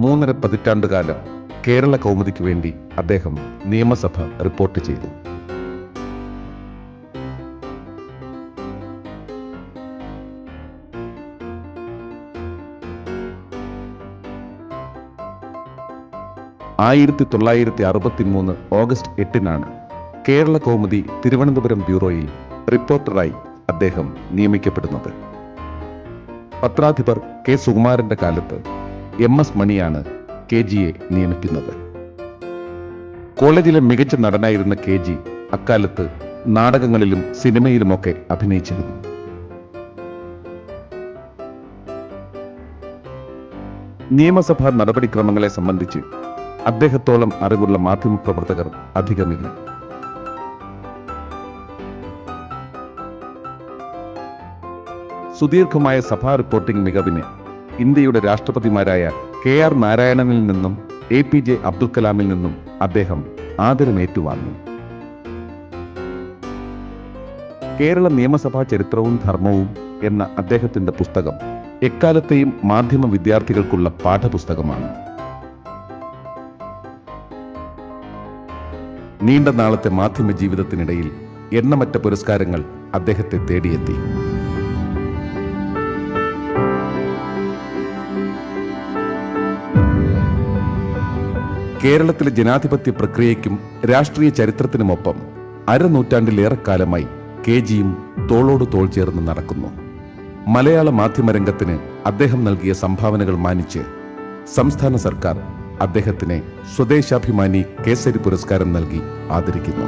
മൂന്നര പതിറ്റാണ്ടുകാലം കേരള കൗമുദിക്ക് വേണ്ടി അദ്ദേഹം നിയമസഭ റിപ്പോർട്ട് ചെയ്തു. ഓഗസ്റ്റ് 8 കേരള കൗമുദി തിരുവനന്തപുരം ബ്യൂറോയിൽ റിപ്പോർട്ടറായി അദ്ദേഹം നിയമിക്കപ്പെടുന്നത്. പത്രാധിപർ K. സുകുമാരന്റെ കാലത്ത് MS മണിയാണ് KGയെ നിയമിക്കുന്നത്. കോളേജിലെ മികച്ച നടനായിരുന്ന KG അക്കാലത്ത് നാടകങ്ങളിലും സിനിമയിലുമൊക്കെ അഭിനയിച്ചിരുന്നു. നിയമസഭാ നടപടിക്രമങ്ങളെ സംബന്ധിച്ച് അദ്ദേഹത്തോളം അറിവുള്ള മാധ്യമപ്രവർത്തകർ അധികമില്ല. സുദീർഘമായ സഭാ റിപ്പോർട്ടിംഗ് മികവിന് ഇന്ത്യയുടെ രാഷ്ട്രപതിമാരായ KR നാരായണനിൽ നിന്നും APJ അബ്ദുൽ കലാമിൽ നിന്നും അദ്ദേഹം ആദരമേറ്റുവാങ്ങി. കേരള നിയമസഭാ ചരിത്രവും ധർമ്മവും എന്ന അദ്ദേഹത്തിന്റെ പുസ്തകം എക്കാലത്തെയും മാധ്യമ വിദ്യാർത്ഥികൾക്കുള്ള പാഠപുസ്തകമാണ്. നീണ്ട നാളത്തെ മാധ്യമ ജീവിതത്തിനിടയിൽ എണ്ണമറ്റ പുരസ്കാരങ്ങൾ അദ്ദേഹത്തെ തേടിയെത്തി. കേരളത്തിലെ ജനാധിപത്യ പ്രക്രിയയ്ക്കും രാഷ്ട്രീയ ചരിത്രത്തിനുമൊപ്പം അരനൂറ്റാണ്ടിലേറെക്കാലമായി KGയും തോളോട് തോൾ ചേർന്ന് നടക്കുന്നു. മലയാള മാധ്യമരംഗത്തിന് അദ്ദേഹം നൽകിയ സംഭാവനകൾ മാനിച്ച് സംസ്ഥാന സർക്കാർ അദ്ദേഹത്തിനെ സ്വദേശാഭിമാനി കേസരി പുരസ്കാരം നൽകി ആദരിക്കുന്നു.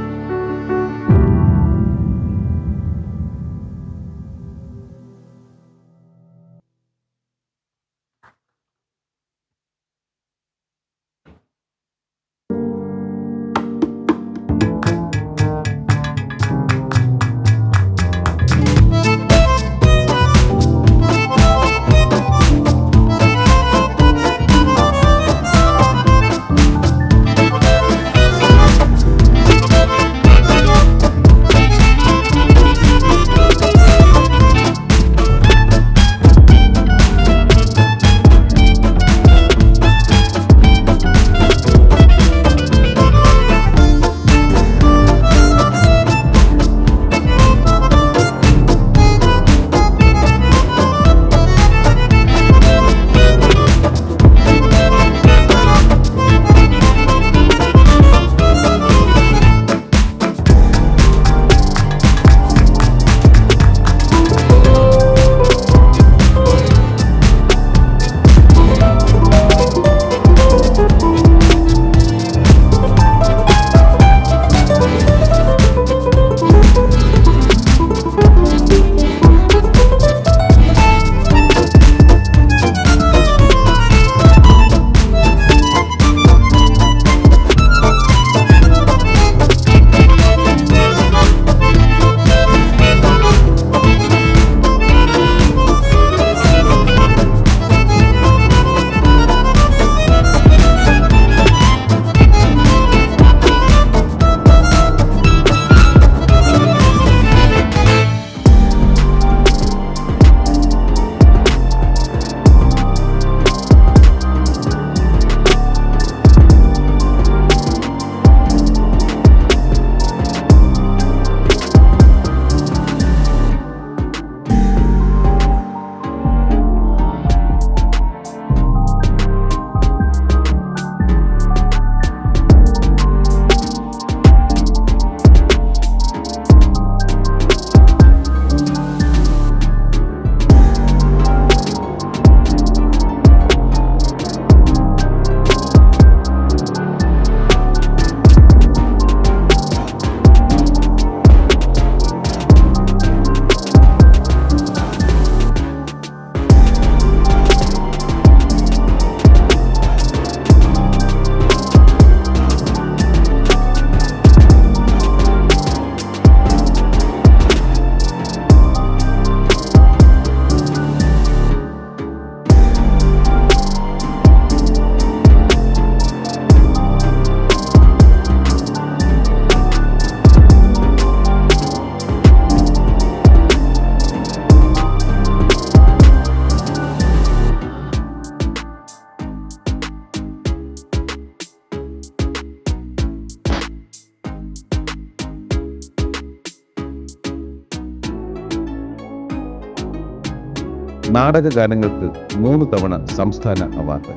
നാടക ഗാനങ്ങൾക്ക് 3 തവണ സംസ്ഥാന അവാർഡ്.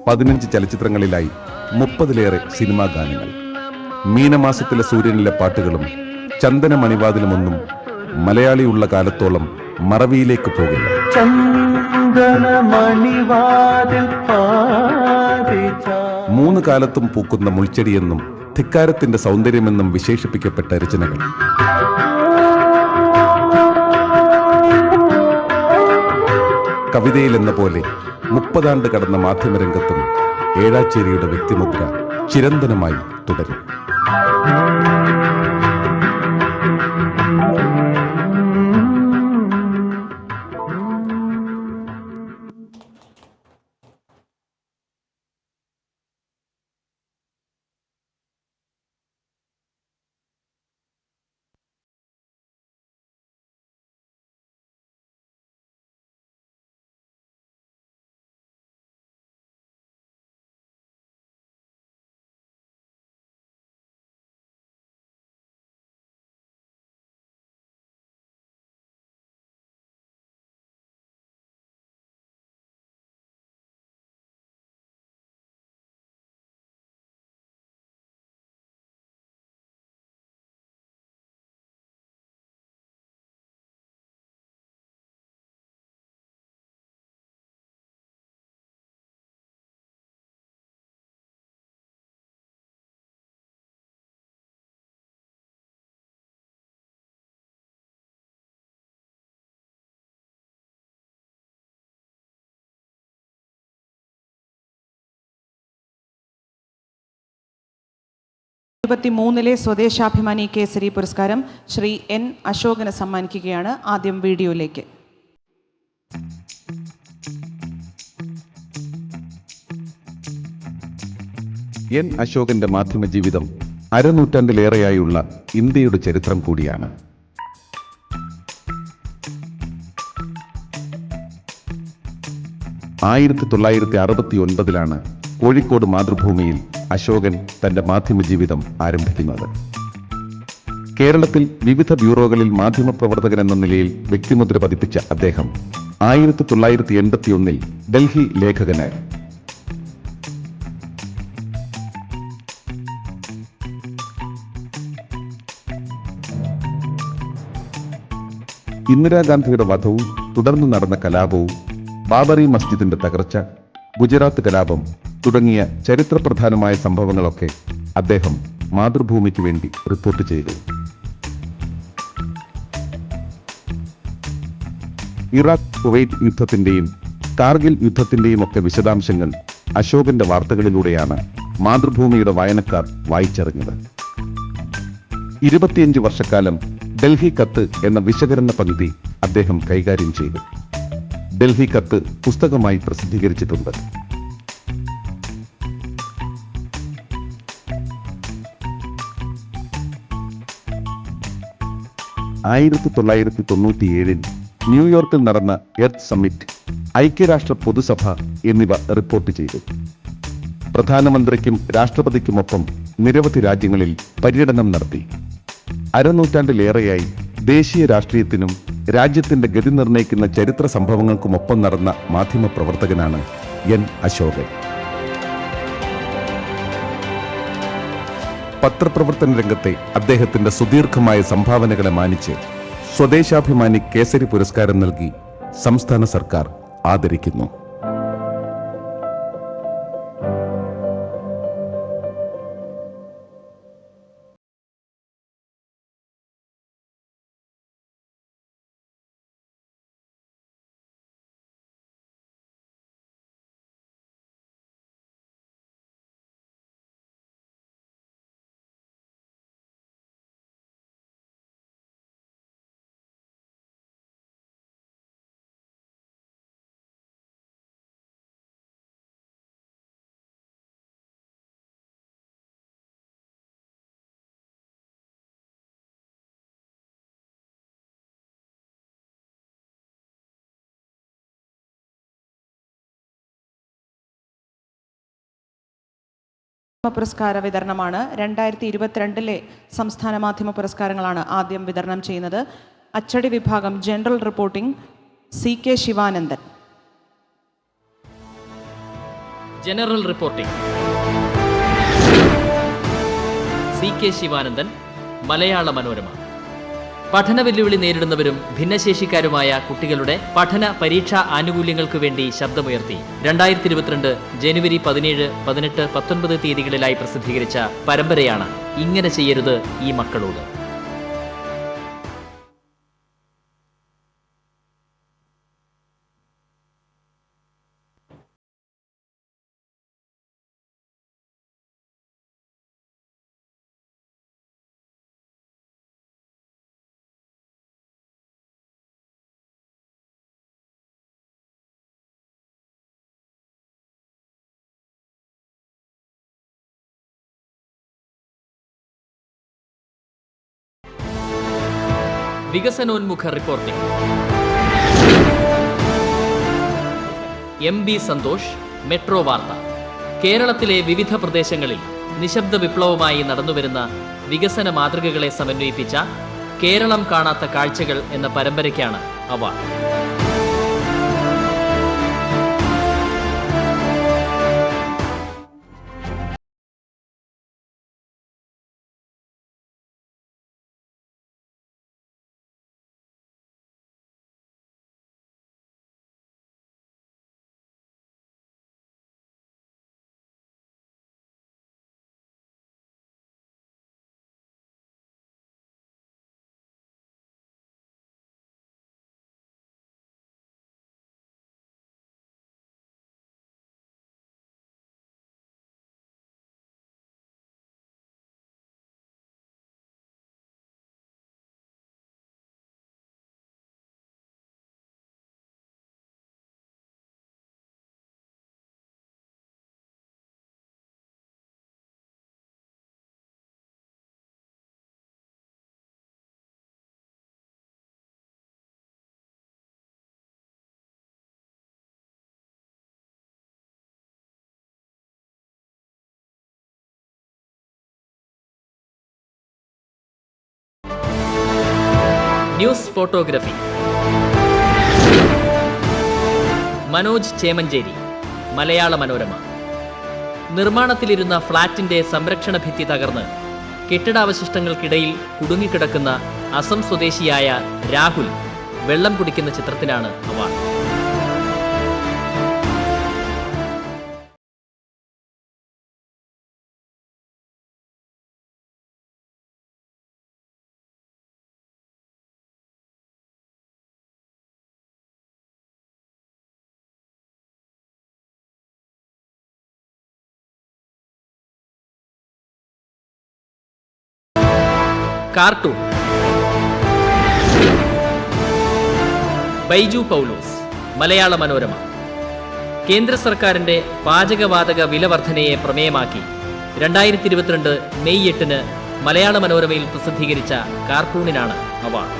പതിനഞ്ച് ചലച്ചിത്രങ്ങളിലായി 30-ലേറെ സിനിമാ ഗാനങ്ങൾ. മീനമാസത്തിലെ സൂര്യനിലെ പാട്ടുകളും ചന്ദന മണിവാതിലുമൊന്നും മലയാളിയുള്ള കാലത്തോളം മറവിയിലേക്ക് പോകില്ല. 3 കാലത്തും പൂക്കുന്ന മുൾച്ചെടിയെന്നും ധിക്കാരത്തിന്റെ സൗന്ദര്യമെന്നും വിശേഷിപ്പിക്കപ്പെട്ട രചനകൾ. കവിതയിലെന്ന പോലെ 30 ആണ്ട് കടന്ന മാധ്യമരംഗത്തും ഏഴാച്ചേരിയുടെ വ്യക്തിമുദ്ര ചിരന്തനമായി തുടരും. ിലെ സ്വദേശാഭിമാനി കേസരി പുരസ്കാരം ശ്രീ എൻ അശോകന് സമ്മാനിക്കുകയാണ്. ആദ്യം വീഡിയോയിലേക്ക്. എൻ അശോകന്റെ മാധ്യമ ജീവിതം അരനൂറ്റാണ്ടിലേറെയായുള്ള ഇന്ത്യയുടെ ചരിത്രം കൂടിയാണ്. ആയിരത്തി 1969 കോഴിക്കോട് മാതൃഭൂമിയിൽ അശോകൻ തന്റെ മാധ്യമ ജീവിതം ആരംഭിക്കുന്നത്. കേരളത്തിൽ വിവിധ ബ്യൂറോകളിൽ മാധ്യമപ്രവർത്തകൻ എന്ന നിലയിൽ വ്യക്തിമുദ്ര പതിപ്പിച്ച അദ്ദേഹം 1981 ഡൽഹി ലേഖകനായി. ഇന്ദിരാഗാന്ധിയുടെ വധവും തുടർന്ന് നടന്ന കലാപവും, ബാബറി മസ്ജിദിന്റെ തകർച്ച, ഗുജറാത്ത് കലാപം തുടങ്ങിയ ചരിത്രപ്രധാനമായ സംഭവങ്ങളൊക്കെ അദ്ദേഹം മാതൃഭൂമിക്ക് വേണ്ടി റിപ്പോർട്ട് ചെയ്തു. ഇറാഖ് കുവൈറ്റ് യുദ്ധത്തിന്റെയും കാർഗിൽ യുദ്ധത്തിന്റെയും ഒക്കെ വിശദാംശങ്ങൾ അശോകന്റെ വാർത്തകളിലൂടെയാണ് മാതൃഭൂമിയുടെ വായനക്കാർ വായിച്ചറിഞ്ഞത്. 25 വർഷക്കാലം ഡൽഹി കത്ത് എന്ന വിശകലന പങ്ക്തി അദ്ദേഹം കൈകാര്യം ചെയ്തു. ഡൽഹി കത്ത് പുസ്തകമായി പ്രസിദ്ധീകരിച്ചിട്ടുണ്ട്. ആയിരത്തി 1997 ന്യൂയോർക്കിൽ നടന്ന എർത്ത് സമ്മിറ്റ്, ഐക്യരാഷ്ട്ര പൊതുസഭ എന്നിവ റിപ്പോർട്ട് ചെയ്തു. പ്രധാനമന്ത്രിക്കും രാഷ്ട്രപതിക്കുമൊപ്പം നിരവധി രാജ്യങ്ങളിൽ പര്യടനം നടത്തി. അരനൂറ്റാണ്ടിലേറെയായി ദേശീയ രാഷ്ട്രീയത്തിനും രാജ്യത്തിന്റെ ഗതി നിർണ്ണയിക്കുന്ന ചരിത്ര സംഭവങ്ങൾക്കുമൊപ്പം നടന്ന മാധ്യമപ്രവർത്തകനാണ് എൻ അശോകൻ. പത്രപ്രവർത്തന രംഗത്തെ അദ്ദേഹത്തിന്റെ സുദീർഘമായ സംഭാവനകളെ മാനിച്ച് സ്വദേശാഭിമാനി കേസരി പുരസ്കാരം നൽകി സംസ്ഥാന സർക്കാർ ആദരിക്കുന്നു. പുരസ്കാര വിതരണമാണ്. 2022 സംസ്ഥാന മാധ്യമ പുരസ്കാരങ്ങളാണ് ആദ്യം വിതരണം ചെയ്യുന്നത്. അച്ചടി വിഭാഗം general reporting CK Sivanandan. General reporting CK Sivanandan, Malayala Manorama. പഠന വെല്ലുവിളി നേരിടുന്നവരും ഭിന്നശേഷിക്കാരുമായ കുട്ടികളുടെ പഠന പരീക്ഷാ ആനുകൂല്യങ്ങൾക്ക് വേണ്ടി ശബ്ദമുയർത്തി 2022 ജനുവരി 17, 18, 19 തീയതികളിലായി പ്രസിദ്ധീകരിച്ച പരമ്പരയാണ് ഇങ്ങനെ ചെയ്യരുത് ഈ മക്കളോട്. വികസനോന്മുഖ റിപ്പോർട്ടിംഗ് MB സന്തോഷ്, മെട്രോ വാർത്ത. കേരളത്തിലെ വിവിധ പ്രദേശങ്ങളിൽ നിശബ്ദ വിപ്ലവമായി നടന്നുവരുന്ന വികസന മാതൃകകളെ സമന്വയിപ്പിച്ച കേരളം കാണാത്ത കാഴ്ചകൾ എന്ന പരമ്പരയ്ക്കാണ് award. News photography Manoj Chemancheri, Malayala Manorama. നിർമ്മാണത്തിലിരുന്ന ഫ്ളാറ്റിന്റെ സംരക്ഷണ ഭിത്തി തകർന്ന് കെട്ടിടാവശിഷ്ടങ്ങൾക്കിടയിൽ കുടുങ്ങിക്കിടക്കുന്ന അസം സ്വദേശിയായ രാഹുൽ വെള്ളം കുടിക്കുന്ന ചിത്രത്തിനാണ് അവാർഡ്. കാർട്ടൂൺ ബൈജു പൗലോസ്, മലയാള മനോരമ. കേന്ദ്ര സർക്കാരിന്റെ പാചകവാതക വില വർധനയെ പ്രമേയമാക്കി 2022 മെയ് 8 മലയാള മനോരമയിൽ പ്രസിദ്ധീകരിച്ച കാർട്ടൂണിനാണ് അവാർഡ്.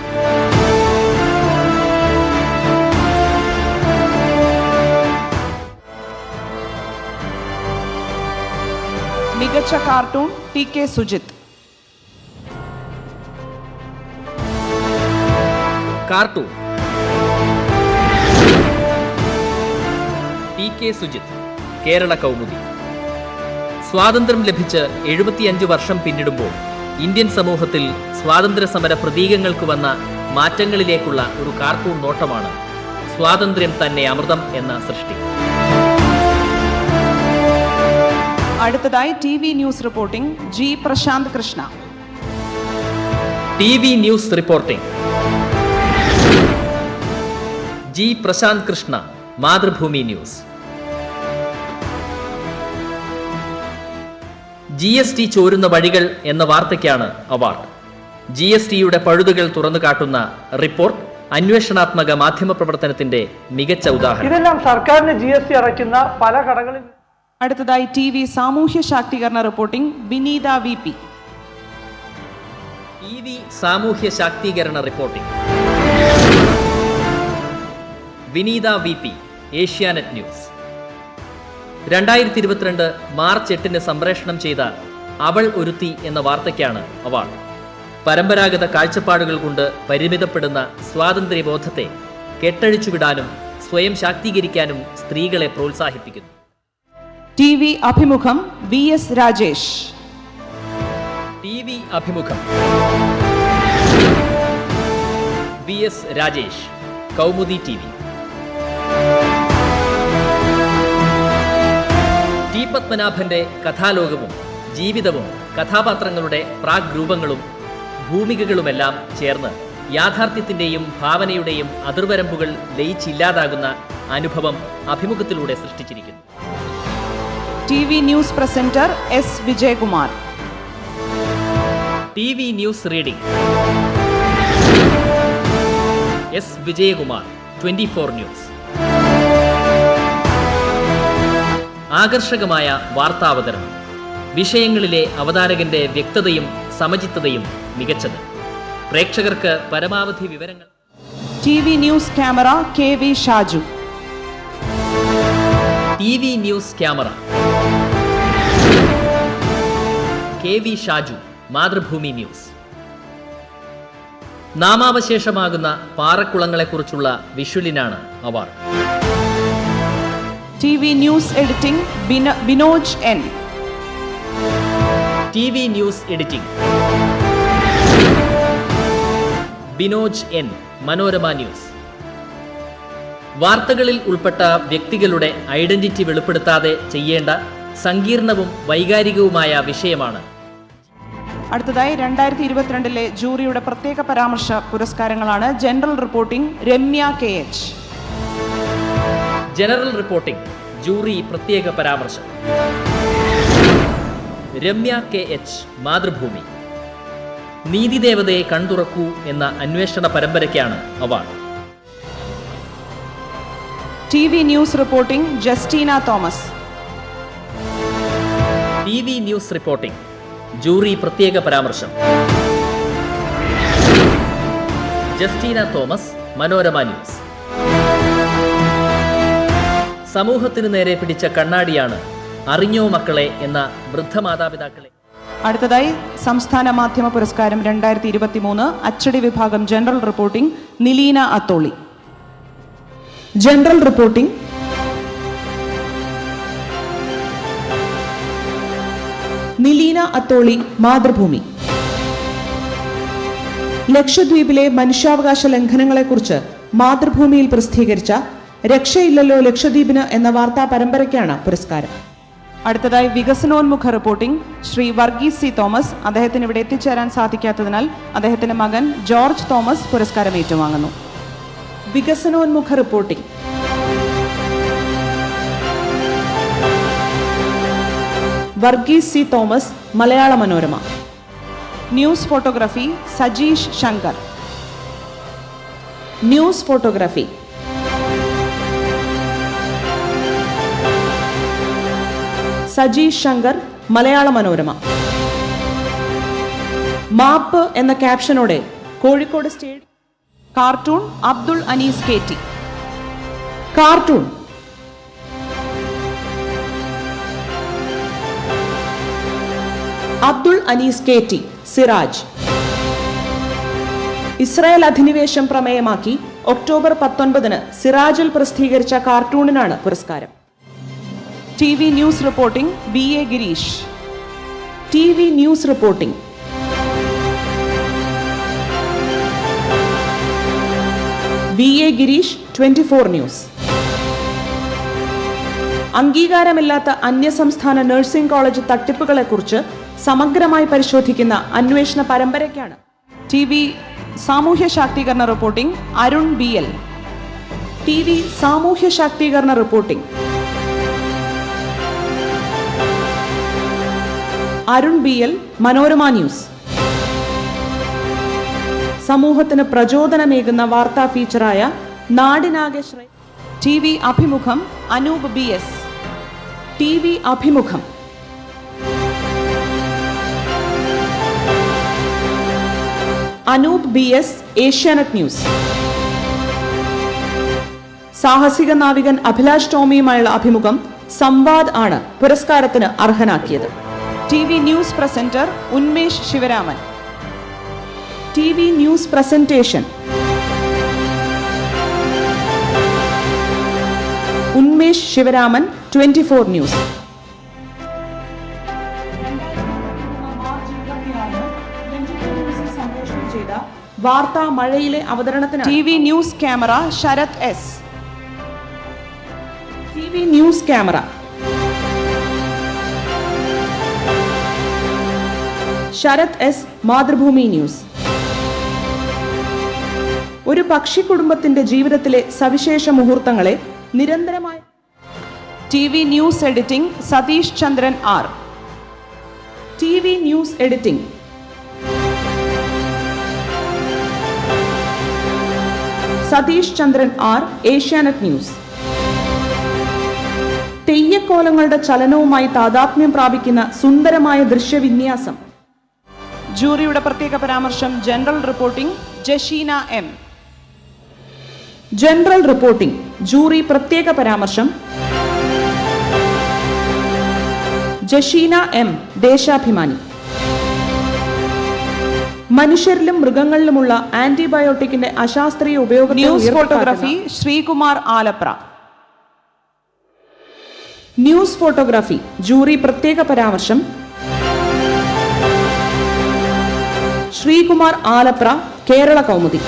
മികച്ച cartoon TK Sujith. Cartoon TK Sujith, Kerala Kaumudi. സ്വാതന്ത്ര്യം ലഭിച്ച് 75 വർഷം പിന്നിടുമ്പോൾ ഇന്ത്യൻ സമൂഹത്തിൽ സ്വാതന്ത്ര്യ സമര പ്രതീകങ്ങൾക്ക് വന്ന മാറ്റങ്ങളിലേക്കുള്ള ഒരു കാർട്ടൂൺ നോട്ടമാണ് സ്വാതന്ത്ര്യം തന്നെ അമൃതം എന്ന സൃഷ്ടി. അടുത്തതായി TV news reporting G Prashant Krishna. TV news reporting G Prashant Krishna, Mathrubhumi news. GST ചോരുന്ന വഴികൾ എന്ന വാർത്തയ്ക്കാണ് അവാർഡ്. GSTയുടെ പഴുതുകൾ തുറന്നു കാട്ടുന്ന റിപ്പോർട്ട് അന്വേഷണാത്മക മാധ്യമ പ്രവർത്തനത്തിന്റെ മികച്ച ഉദാഹരണം. ഇതെല്ലാം സർക്കാരിന് GST അടയ്ക്കുന്ന പല കടകളിൽ. അടുത്തതായി TV സാമൂഹ്യ ശാക്തീകരണ റിപ്പോർട്ടിംഗ് വിനീത VP. TV സാമൂഹ്യ ശാക്തീകരണ റിപ്പോർട്ടിംഗ് വിനീത VP, ഏഷ്യാനെറ്റ് ന്യൂസ്. 2022 മാർച്ച് 8 സംപ്രേഷണം ചെയ്ത അവൾ ഒരുത്തി എന്ന വാർത്തയ്ക്കാണ് അവാർഡ്. പരമ്പരാഗത കാഴ്ചപ്പാടുകൾ കൊണ്ട് പരിമിതപ്പെടുന്ന സ്വാതന്ത്ര്യബോധത്തെ കെട്ടഴിച്ചുവിടാനും സ്വയം ശാക്തീകരിക്കാനും സ്ത്രീകളെ പ്രോത്സാഹിപ്പിക്കുന്നു. TV അഭിമുഖം VS രാജേഷ്. TV അഭിമുഖം VS Rajesh, Kaumudi TV. T പത്മനാഭന്റെ കഥാലോകവും ജീവിതവും കഥാപാത്രങ്ങളുടെ പ്രാഗ്രൂപങ്ങളും ഭൂമികകളുമെല്ലാം ചേർന്ന് യാഥാർത്ഥ്യത്തിന്റെയും ഭാവനയുടെയും അതിർവരമ്പുകൾ ലയിച്ചില്ലാതാകുന്ന അനുഭവം അഭിമുഖത്തിലൂടെ സൃഷ്ടിച്ചിരിക്കുന്നു. TV news presenter S Vijayakumar. TV news reading S Vijayakumar, 24 news. ആകർഷകമായ വാർത്താവതരണം, വിഷയങ്ങളിലെ അവതാരകന്റെ വ്യക്തതയും സമചിത്തതയും മികച്ചത്, പ്രേക്ഷകർക്ക് പരമാവധി വിവരങ്ങൾ. TV news camera KV Shaju. TV news camera KV Shaju, Mathrubhumi news. നാമാവശേഷമാകുന്ന പാറക്കുളങ്ങളെക്കുറിച്ചുള്ള വിഷ്വലിനാണ് award. TV news editing Binoj N. TV news editing Binoj N, Manorama news. വാർത്തകളിൽ ഉൾപ്പെട്ട വ്യക്തികളുടെ ഐഡന്റിറ്റി വെളിപ്പെടുത്താതെ ചെയ്യേണ്ട സങ്കീർണവും വൈകാരികവുമായ വിഷയമാണ്. അടുത്തതായി 2022 ജൂറിയുടെ പ്രത്യേക പരാമർശ പുരസ്കാരങ്ങളാണ്. General reporting Ramya KH. General reporting jury പ്രത്യേക പരാമർശം രമ്യ KH, മാതൃഭൂമി. നീതിദേവതയെ കൺതുറക്കൂ എന്ന അന്വേഷണ പരമ്പരയ്ക്കാണ് award. TV news reporting Justina Thomas. TV news reporting jury പ്രത്യേക പരാമർശം ജസ്റ്റീന തോമസ്, മനോരമ ന്യൂസ്. സമൂഹത്തിനു നേരെ പിടിച്ച കണ്ണാടിയാണ് അറിഞ്ഞോ മക്കളെ എന്ന വൃദ്ധമാതാപിതാക്കളെ. അടുത്തതായി സംസ്ഥാന മാധ്യമ പുരസ്കാരം 2023 അച്ചടി വിഭാഗം general reporting Nileena Atholi. General reporting Nileena Atholi, Mathrubhumi. ലക്ഷദ്വീപിലെ മനുഷ്യാവകാശ ലംഘനങ്ങളെക്കുറിച്ച് മാതൃഭൂമിയിൽ പ്രസിദ്ധീകരിച്ച രക്ഷയില്ലല്ലോ ലക്ഷദ്വീപിന് എന്ന വാർത്താ പരമ്പരയ്ക്കാണ് പുരസ്കാരം. അടുത്തതായി വികസനോന്മുഖ റിപ്പോർട്ടിംഗ് ശ്രീ വർഗീസ് C തോമസ്. അദ്ദേഹത്തിന് ഇവിടെ എത്തിച്ചേരാൻ സാധിക്കാത്തതിനാൽ അദ്ദേഹത്തിന്റെ മകൻ ജോർജ് തോമസ് പുരസ്കാരം ഏറ്റുവാങ്ങുന്നു. വികസനോന്മുഖ reporting Varghese C Thomas, Malayala Manorama. News photography Sajeesh Shankar. News photography Sajeesh Shankar, Malayala Manorama. Map എന്ന ക്യാപ്ഷനോടെ Kozhikode stadium. Cartoon Abdul Anees KT. Cartoon Abdul Anees KT, Siraj. Israel അധിനിവേശം പ്രമേയമാക്കി ഒക്ടോബർ 19 സിറാജിൽ പ്രസിദ്ധീകരിച്ച കാർട്ടൂണിനാണ് പുരസ്കാരം. TV news reporting BA Gireesh. TV news reporting BA Girish, 24 news. അംഗീകാരമില്ലാത്ത അന്യസംസ്ഥാന നഴ്സിംഗ് കോളേജ് തട്ടിപ്പുകളെക്കുറിച്ച് സമഗ്രമായി പരിശോധിക്കുന്ന അന്വേഷണ പരമ്പരയ്ക്കാണ്. TV സാമൂഹ്യ ശാക്തീകരണ റിപ്പോർട്ടിംഗ് അരുൺ BL. TV സാമൂഹ്യ ശാക്തീകരണ reporting Arun BL, Manorama news. സമൂഹത്തിന് പ്രചോദനമേകുന്ന വാർത്താ ഫീച്ചറായ നാടിനാകെ ശ്രേയ. TV അഭിമുഖം അനൂപ് BS. TV അഭിമുഖം അനൂപ് BS, ഏഷ്യാനെറ്റ് ന്യൂസ്. സാഹസിക നാവികൻ അഭിലാഷ് ടോമിയുമായുള്ള അഭിമുഖം സംവാദ് ആണ് പുരസ്കാരത്തിന് അർഹനാക്കിയത്. TV news presenter Unmesh Sivaraman. TV news presentation Unmesh Sivaraman, 24 news. വാർത്താ മഴയിലെ അവതരണത്തിന് TV news camera Sarath S. TV news camera Sarath S, Mathrubhumi news. ഒരു പക്ഷി കുടുംബത്തിന്റെ ജീവിതത്തിലെ സവിശേഷ മുഹൂർത്തങ്ങളെ നിരന്തരമായി. TV news editing Satheesh Chandran R. TV news editing Satheesh Chandran R, Asianet news. തെയ്യക്കോലങ്ങളുടെ ചലനവുമായി താദാത്മ്യം പ്രാപിക്കുന്ന സുന്ദരമായ ദൃശ്യവിന്യാസം. ജൂറിയുടെ പ്രത്യേക പരാമർശം. General reporting Jasheena M. General reporting jury പ്രത്യേക പരാമർശം ജഷീന എം, ദേശാഭിമാനി. മനുഷ്യരിലും മൃഗങ്ങളിലുമുള്ള ആന്റിബയോട്ടിക്കിന്റെ അശാസ്ത്രീയ ഉപയോഗം. News photography Sreekumar Alapra. News photography jury പ്രത്യേക പരാമർശം ശ്രീകുമാർ ആലപ്ര, കേരള കൗമുദി.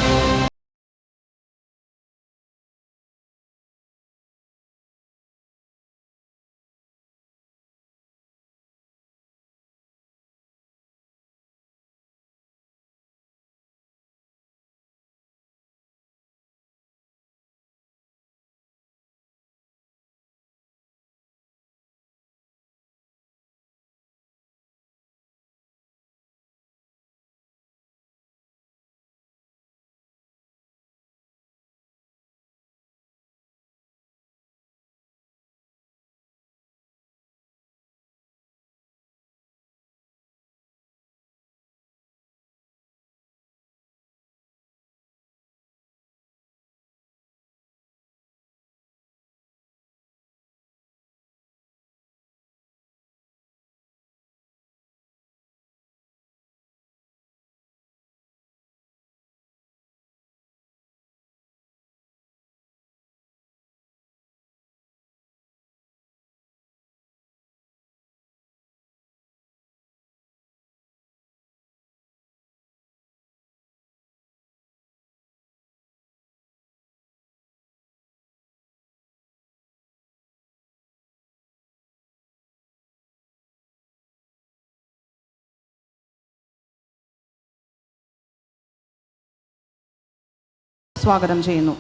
സ്വാഗതം ചെയ്യുന്നു.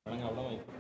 വേണമെങ്കിൽ അവിടെ